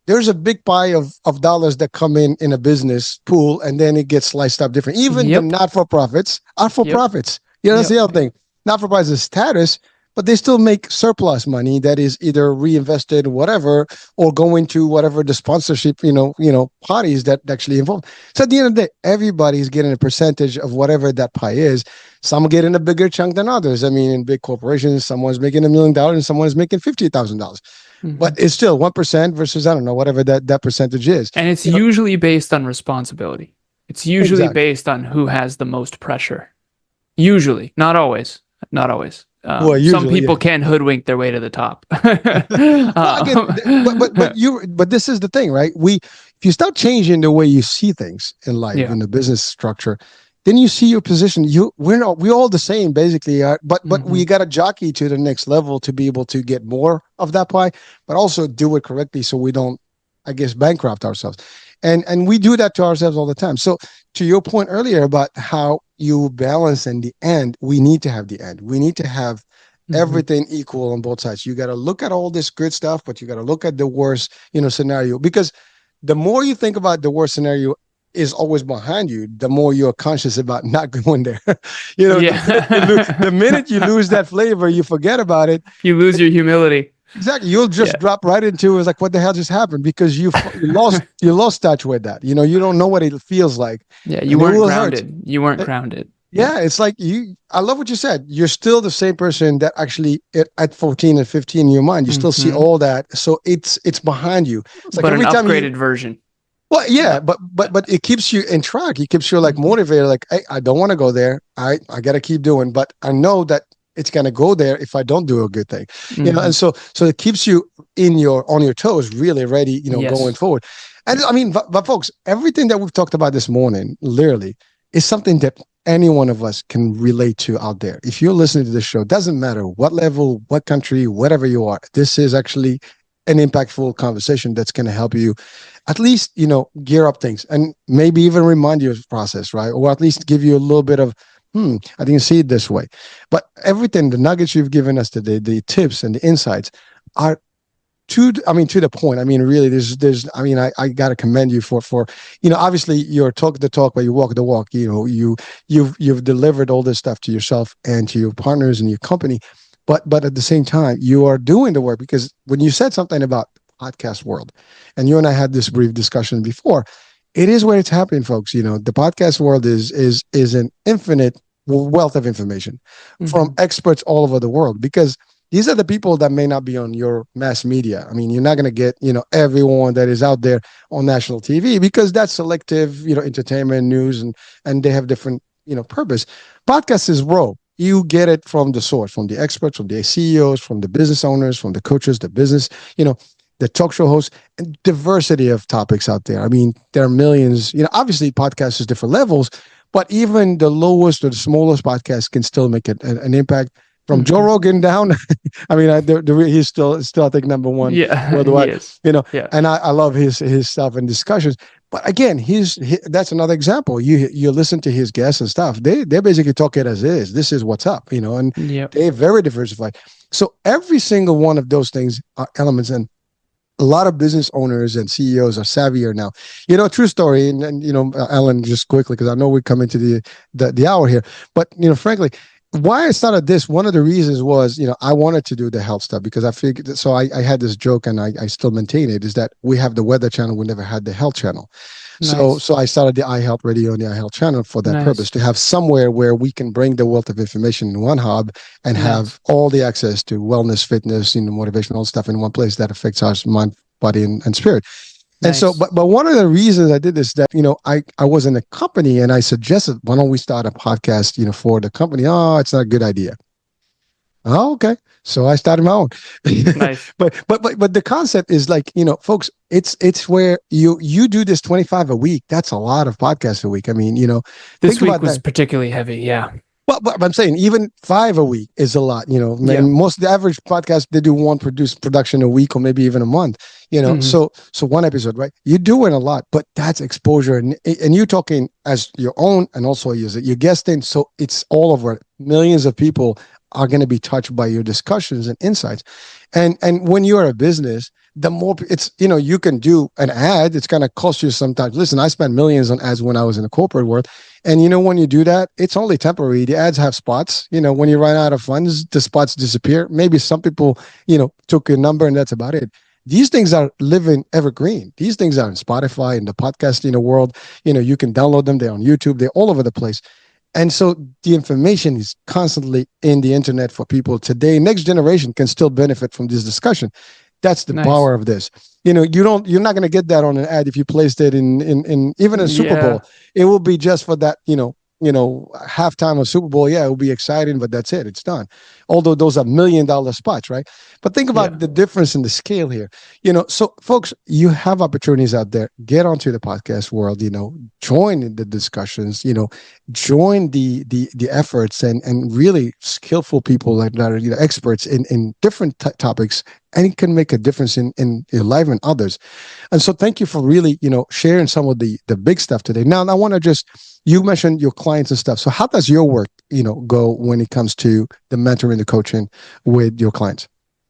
there's a big pie of dollars that come in a business pool, and then it gets sliced up different. Even the not-for-profits are for profits. That's the other thing. Not-for-profits is status, but they still make surplus money that is either reinvested, whatever, or going to whatever the sponsorship, parties that actually involved. So at the end of the day, everybody's getting a percentage of whatever that pie is. Some are getting a bigger chunk than others. I mean, in big corporations, someone's making $1 million and someone's making $50,000. But it's still 1% versus, I don't know, whatever that percentage is. And it's usually based on responsibility. It's usually based on who has the most pressure. Usually, not always. Some people can hoodwink their way to the top. But this is the thing, right? If you start changing the way you see things in life, in the business structure, then you see your position. We're all the same basically, but we got to jockey to the next level to be able to get more of that pie, but also do it correctly so we don't, I guess, bankrupt ourselves. And we do that to ourselves all the time. So to your point earlier about how you balance in the end, we need to have the end. We need to have everything equal on both sides. You got to look at all this good stuff, but you got to look at the worst, scenario, because the more you think about the worst scenario is always behind you, the more you're conscious about not going there. The minute you lose that flavor, you forget about it. You lose your humility. Exactly. You'll just drop right into it. Like, what the hell just happened? Because you lost touch with that. You don't know what it feels like. Yeah, you weren't grounded. You weren't grounded. Yeah, it's like I love what you said. You're still the same person that actually at 14 and 15 in your mind, you still see all that. So it's behind you. It's like but every an upgraded version. Well, yeah, but it keeps you in track. It keeps you like motivated. Like, hey, I don't want to go there. I got to keep doing. But I know that it's going to go there if I don't do a good thing, and Hmm. so it keeps you on your toes, really ready, going Yes. forward. And I mean, but folks, everything that we've talked about this morning, literally, is something that any one of us can relate to out there. If you're listening to this show, doesn't matter what level, what country, whatever you are, this is actually an impactful conversation that's going to help you at least, gear up things and maybe even remind you of the process, right? Or at least give you a little bit of, I didn't see it this way. But everything, the nuggets you've given us today, the tips and the insights are to the point. I mean, really, I mean, I got to commend you for, obviously you're talking the talk, but you walk the walk. You've delivered all this stuff to yourself and to your partners and your company, but at the same time, you are doing the work, because when you said something about podcast world, and you and I had this brief discussion before, it is where it's happening, folks. The podcast world is an infinite wealth of information from Hmm. experts all over the world, because these are the people that may not be on your mass media. I mean, you're not going to get, everyone that is out there on national TV, because that's selective, entertainment, news, and they have different, purpose. Podcast is raw. You get it from the source, from the experts, from the CEOs, from the business owners, from the coaches, the business, the talk show hosts, and diversity of topics out there. I mean, there are millions, obviously podcasts is different levels, but even the lowest or the smallest podcast can still make an impact, from Joe Hmm. Rogan down. I mean, he's still I think number one Yeah. He worldwide. is. Yeah. And I love his stuff and discussions. But again, that's another example. You listen to his guests and stuff. They basically talk it as is. This is what's up, and Yep. they're very diversified. So every single one of those things are elements, and a lot of business owners and CEOs are savvier now. True story. And Alan, just quickly, because I know we come into the hour here, but frankly, why I started this, one of the reasons was, I wanted to do the health stuff, because I figured, so I had this joke, and I still maintain it, is that we have the weather channel, we never had the health channel. So Nice. so I started the iHealth Radio and the iHealth channel for that purpose, Nice. to have somewhere where we can bring the wealth of information in one hub and have Nice. all the access to wellness, fitness, motivational stuff in one place that affects our mind, body, and spirit. And so, Nice. but one of the reasons I did this, that I was in a company, and I suggested, why don't we start a podcast, for the company? Oh, it's not a good idea. Oh, okay. So I started my own. Nice. but the concept is like, folks, it's where you do this 25 a week. That's a lot of podcasts a week. I mean, This think week about was that. particularly heavy. Yeah. But I'm saying even 5 a week is a lot, Yeah. and most of the average podcast, they do one production a week, or maybe even a month, Hmm. so one episode, right? You're doing a lot, but that's exposure, and you're talking as your own, and also you're guesting. So it's all over. Millions of people are going to be touched by your discussions and insights. And when you're a business, the more it's, you can do an ad, it's going to cost you sometimes. Listen, I spent millions on ads when I was in the corporate world. And when you do that, it's only temporary. The ads have spots. When you run out of funds, the spots disappear. Maybe some people, took a number, and that's about it. These things are living evergreen. These things are in Spotify, in the podcasting world. You can download them. They're on YouTube. They're all over the place. And so the information is constantly in the internet for people today. Next generation can still benefit from this discussion. That's the Nice. power of this. You're not going to get that on an ad if you placed it in even a Super Yeah. Bowl. It will be just for that, halftime of Super Bowl. Yeah, it will be exciting, but that's it. It's done. Although those are $1 million spots, right? But think about Yeah. the difference in the scale here. So folks, you have opportunities out there. Get onto the podcast world. Join the discussions. Join the efforts, and really skillful people that are experts in different topics, and it can make a difference in your life and others. And so thank you for really, sharing some of the big stuff today. Now, I want to just, you mentioned your clients and stuff. So how does your work, go when it comes to the mentoring, the coaching with your clients?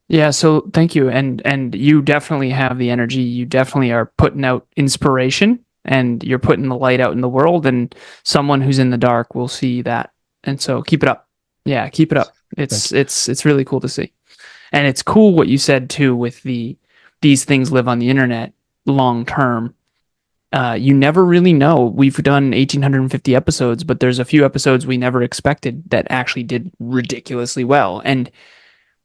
Yeah, so thank you. And you definitely have the energy. You definitely are putting out inspiration, and you're putting the light out in the world, and someone who's in the dark will see that. And so keep it up. Yeah, keep it up. It's really cool to see. And it's cool what you said too with these things live on the internet long term. You never really know. We've done 1,850 episodes, but there's a few episodes we never expected that actually did ridiculously well. And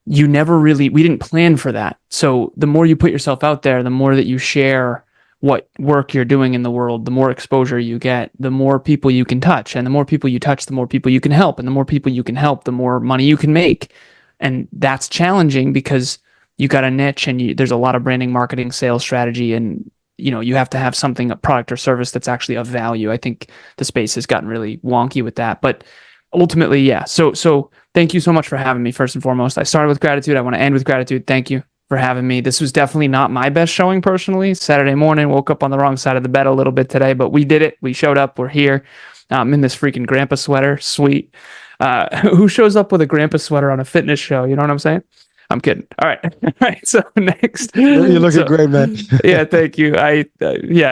we didn't plan for that. So the more you put yourself out there, the more that you share what work you're doing in the world, the more exposure you get, the more people you can touch. And the more people you touch, the more people you can help. And the more people you can help, the more money you can make. And that's challenging because you got a niche and there's a lot of branding, marketing, sales strategy, and you have to have something, a product or service that's actually of value. I think the space has gotten really wonky with that, but ultimately, yeah. So thank you so much for having me. First and foremost, I started with gratitude. I want to end with gratitude. Thank you for having me. This was definitely not my best showing personally. Saturday morning, woke up on the wrong side of the bed a little bit today, but we did it. We showed up. We're here. I'm in this freaking grandpa sweater. Sweet. Who shows up with a grandpa sweater on a fitness show? You know what I'm saying? I'm kidding. All right. All right. So next, You're looking great, man. Yeah, thank you. I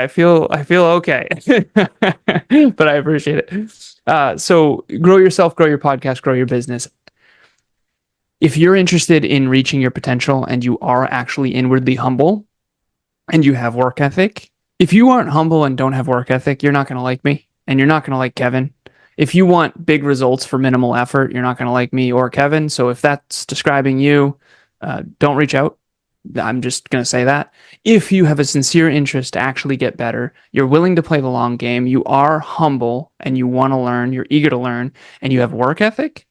feel okay, but I appreciate it. So grow yourself, grow your podcast, grow your business. If you're interested in reaching your potential and you are actually inwardly humble and you have work ethic, if you aren't humble and don't have work ethic, you're not going to like me and you're not going to like Kevin. If you want big results for minimal effort, you're not going to like me or Kevin. So if that's describing you, don't reach out. I'm just going to say that. If you have a sincere interest to actually get better, you're willing to play the long game, you are humble and you want to learn, you're eager to learn, and you have work ethic,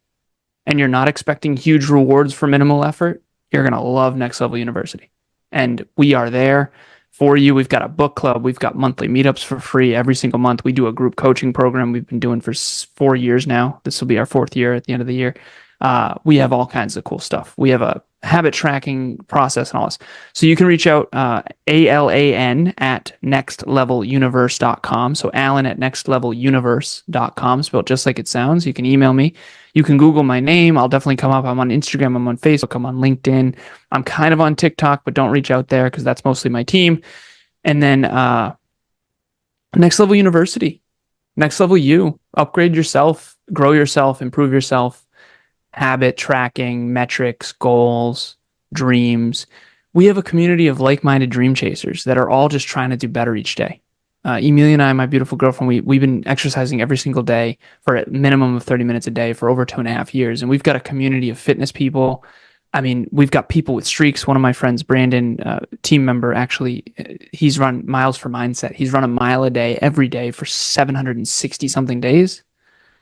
and you're not expecting huge rewards for minimal effort, you're going to love Next Level University. And we are there for you. We've got a book club. We've got monthly meetups for free every single month. We do a group coaching program we've been doing for 4 years now. This will be our 4th year at the end of the year. We have all kinds of cool stuff. We have a habit tracking process and all this. So you can reach out, ALAN at nextleveluniverse.com. So Alan at nextleveluniverse.com, spelled just like it sounds. You can email me. You can Google my name. I'll definitely come up. I'm on Instagram. I'm on Facebook. I'm on LinkedIn. I'm kind of on TikTok, but don't reach out there because that's mostly my team. And then Next Level University, Next Level You, upgrade yourself, grow yourself, improve yourself. Habit tracking, metrics, goals, dreams. We have a community of like-minded dream chasers that are all just trying to do better each day. Emilia and I, my beautiful girlfriend, we've been exercising every single day for a minimum of 30 minutes a day for over 2.5 years. And we've got a community of fitness people. I mean, we've got people with streaks. One of my friends, Brandon, team member, actually, he's run Miles for Mindset. He's run a mile a day every day for 760 something days.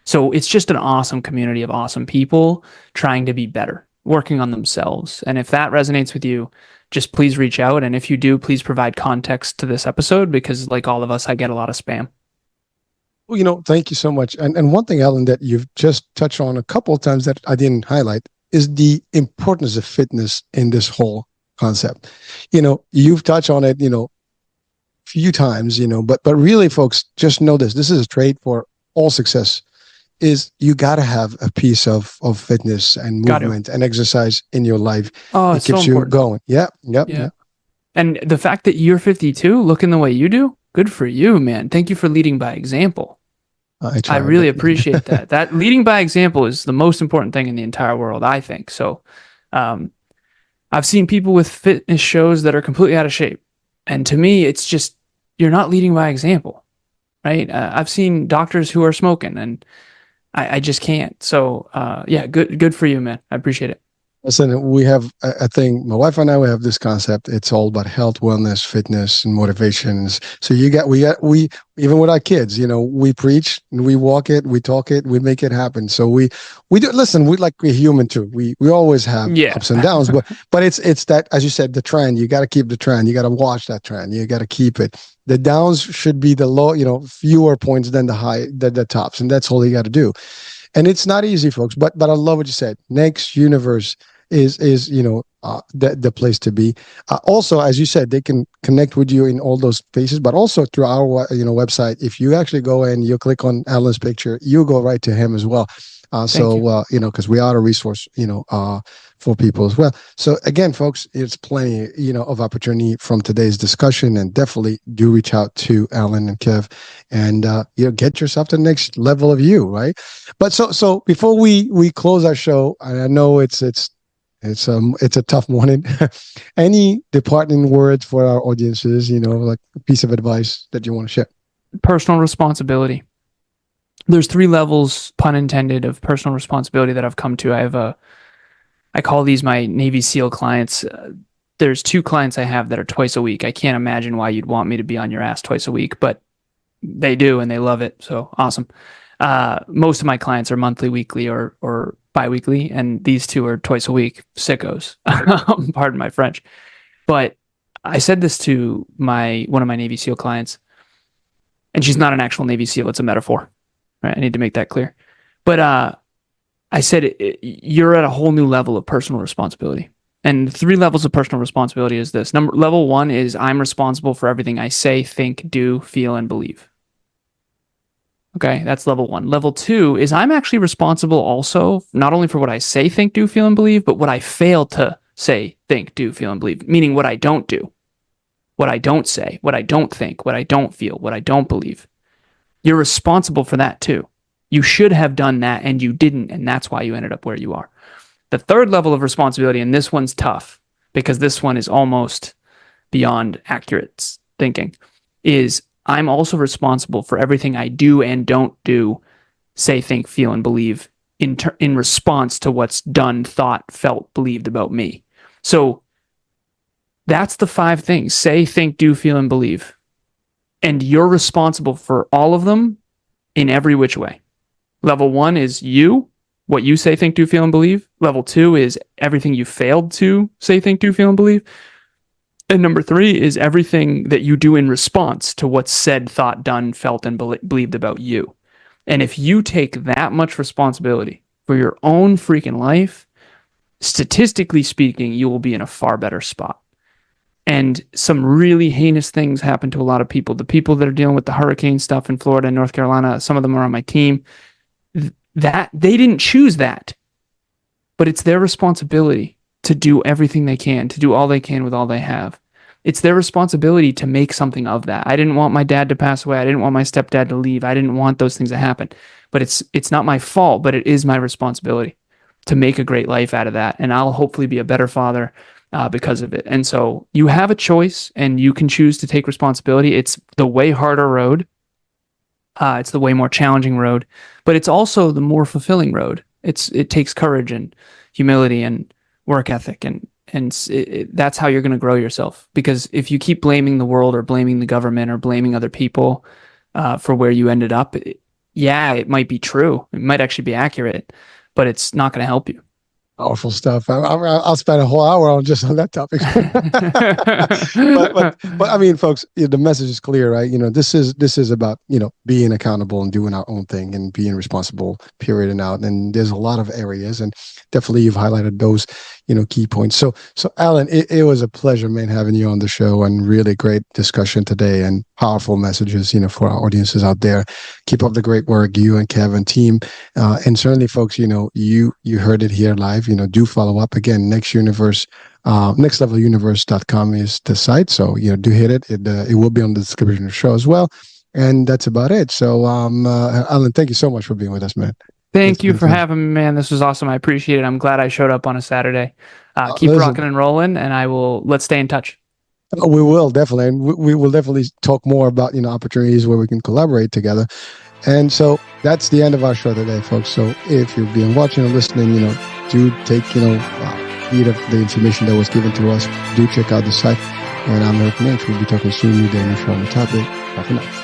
So it's just an awesome community of awesome people trying to be better, working on themselves. And if that resonates with you, just please reach out. And if you do, please provide context to this episode because like all of us, I get a lot of spam. Well, thank you so much. And one thing, Alan, that you've just touched on a couple of times that I didn't highlight is the importance of fitness in this whole concept. You've touched on it, few times, but really, folks, just know this. This is a trait for all success. Is you got to have a piece of fitness and movement and exercise in your life. Oh, it keeps you going. Yeah. And the fact that you're 52, looking the way you do, good for you, man. Thank you for leading by example. I really appreciate that. That leading by example is the most important thing in the entire world, I think. So I've seen people with fitness shows that are completely out of shape. And to me, it's just, you're not leading by example, right? I've seen doctors who are smoking and I just can't. So, yeah, good for you, man. I appreciate it. Listen, we have, I think my wife and I, we have this concept. It's all about health, wellness, fitness, and motivations. So we, even with our kids, we preach, we walk it, we talk it, we make it happen. So we do, listen, we're human too. We always have ups and downs, but it's that, as you said, the trend, you got to keep the trend. You got to watch that trend. You got to keep it. The downs should be the low, fewer points than the tops. And that's all you got to do. And it's not easy, folks, but I love what you said. Next Universe is the place to be. Also, as you said, they can connect with you in all those places, but also through our website. If you actually go and you click on Alan's picture, you go right to him as well. Because we are a resource, for people as well. So again, folks, it's plenty, of opportunity from today's discussion, and definitely do reach out to Alan and Kev, and get yourself to the next level of you, right? But so before we close our show, I know it's a tough morning. Any departing words for our audiences? Like a piece of advice that you want to share? Personal responsibility. There's 3 levels, pun intended, of personal responsibility that I've come to. I call these my Navy SEAL clients. there's 2 clients I have that are twice a week. I can't imagine why you'd want me to be on your ass twice a week, but they do and they love it. So awesome. Most of my clients are monthly, weekly, or bi-weekly, and these 2 are twice a week. Sickos. Pardon my French. But I said this to one of my Navy SEAL clients, and she's not an actual Navy SEAL. It's a metaphor. Right? I need to make that clear. But I said, you're at a whole new level of personal responsibility. And 3 levels of personal responsibility is this. Level 1 is I'm responsible for everything I say, think, do, feel, and believe. Okay, that's level 1. Level 2 is I'm actually responsible also, not only for what I say, think, do, feel, and believe, but what I fail to say, think, do, feel, and believe, meaning what I don't do, what I don't say, what I don't think, what I don't feel, what I don't believe. You're responsible for that too. You should have done that and you didn't, and that's why you ended up where you are. The 3rd level of responsibility, and this one's tough because this one is almost beyond accurate thinking, is I'm also responsible for everything I do and don't do, say, think, feel, and believe in response to what's done, thought, felt, believed about me. So that's the 5 things: say, think, do, feel, and believe. And you're responsible for all of them in every which way. Level 1 is you, what you say, think, do, feel, and believe. Level 2 is everything you failed to say, think, do, feel, and believe. And number 3 is everything that you do in response to what's said, thought, done, felt, and believed about you. And if you take that much responsibility for your own freaking life, statistically speaking, you will be in a far better spot. And some really heinous things happen to a lot of people. The people that are dealing with the hurricane stuff in Florida and North Carolina, some of them are on my team, that they didn't choose that, but it's their responsibility to do everything they can, to do all they can with all they have. It's their responsibility to make something of that. I didn't want my dad to pass away. I didn't want my stepdad to leave. I didn't want those things to happen, but it's not my fault, but it is my responsibility to make a great life out of that. And I'll hopefully be a better father because of it. And so you have a choice and you can choose to take responsibility. It's the way harder road. It's the way more challenging road, but it's also the more fulfilling road. It takes courage and humility and work ethic, and that's how you're going to grow yourself. Because if you keep blaming the world or blaming the government or blaming other people for where you ended up, it might be true. It might actually be accurate, but it's not going to help you. Powerful stuff. I'll spend a whole hour on that topic. but I mean, folks, the message is clear, right? This is about being accountable and doing our own thing and being responsible, period and out. And there's a lot of areas, and definitely you've highlighted those key points. So Alan, it was a pleasure, man, having you on the show, and really great discussion today and powerful messages, for our audiences out there. Keep up the great work, you and Kevin team, and certainly, folks, you heard it here live. Do follow up. Again, nextleveluniverse.com is the site. So, do hit it. It will be on the description of the show as well. And that's about it. So, Alan, thank you so much for being with us, man. Thank you for having me, man. This was awesome. I appreciate it. I'm glad I showed up on a Saturday. Keep rocking and rolling, and let's stay in touch. We will definitely. And we will definitely talk more about, opportunities where we can collaborate together. And so that's the end of our show today, folks. So if you've been watching or listening, do take, heed of the information that was given to us. Do check out the site. And I'm Eric Minch. We'll be talking soon. New day, new show on the topic. Bye for now.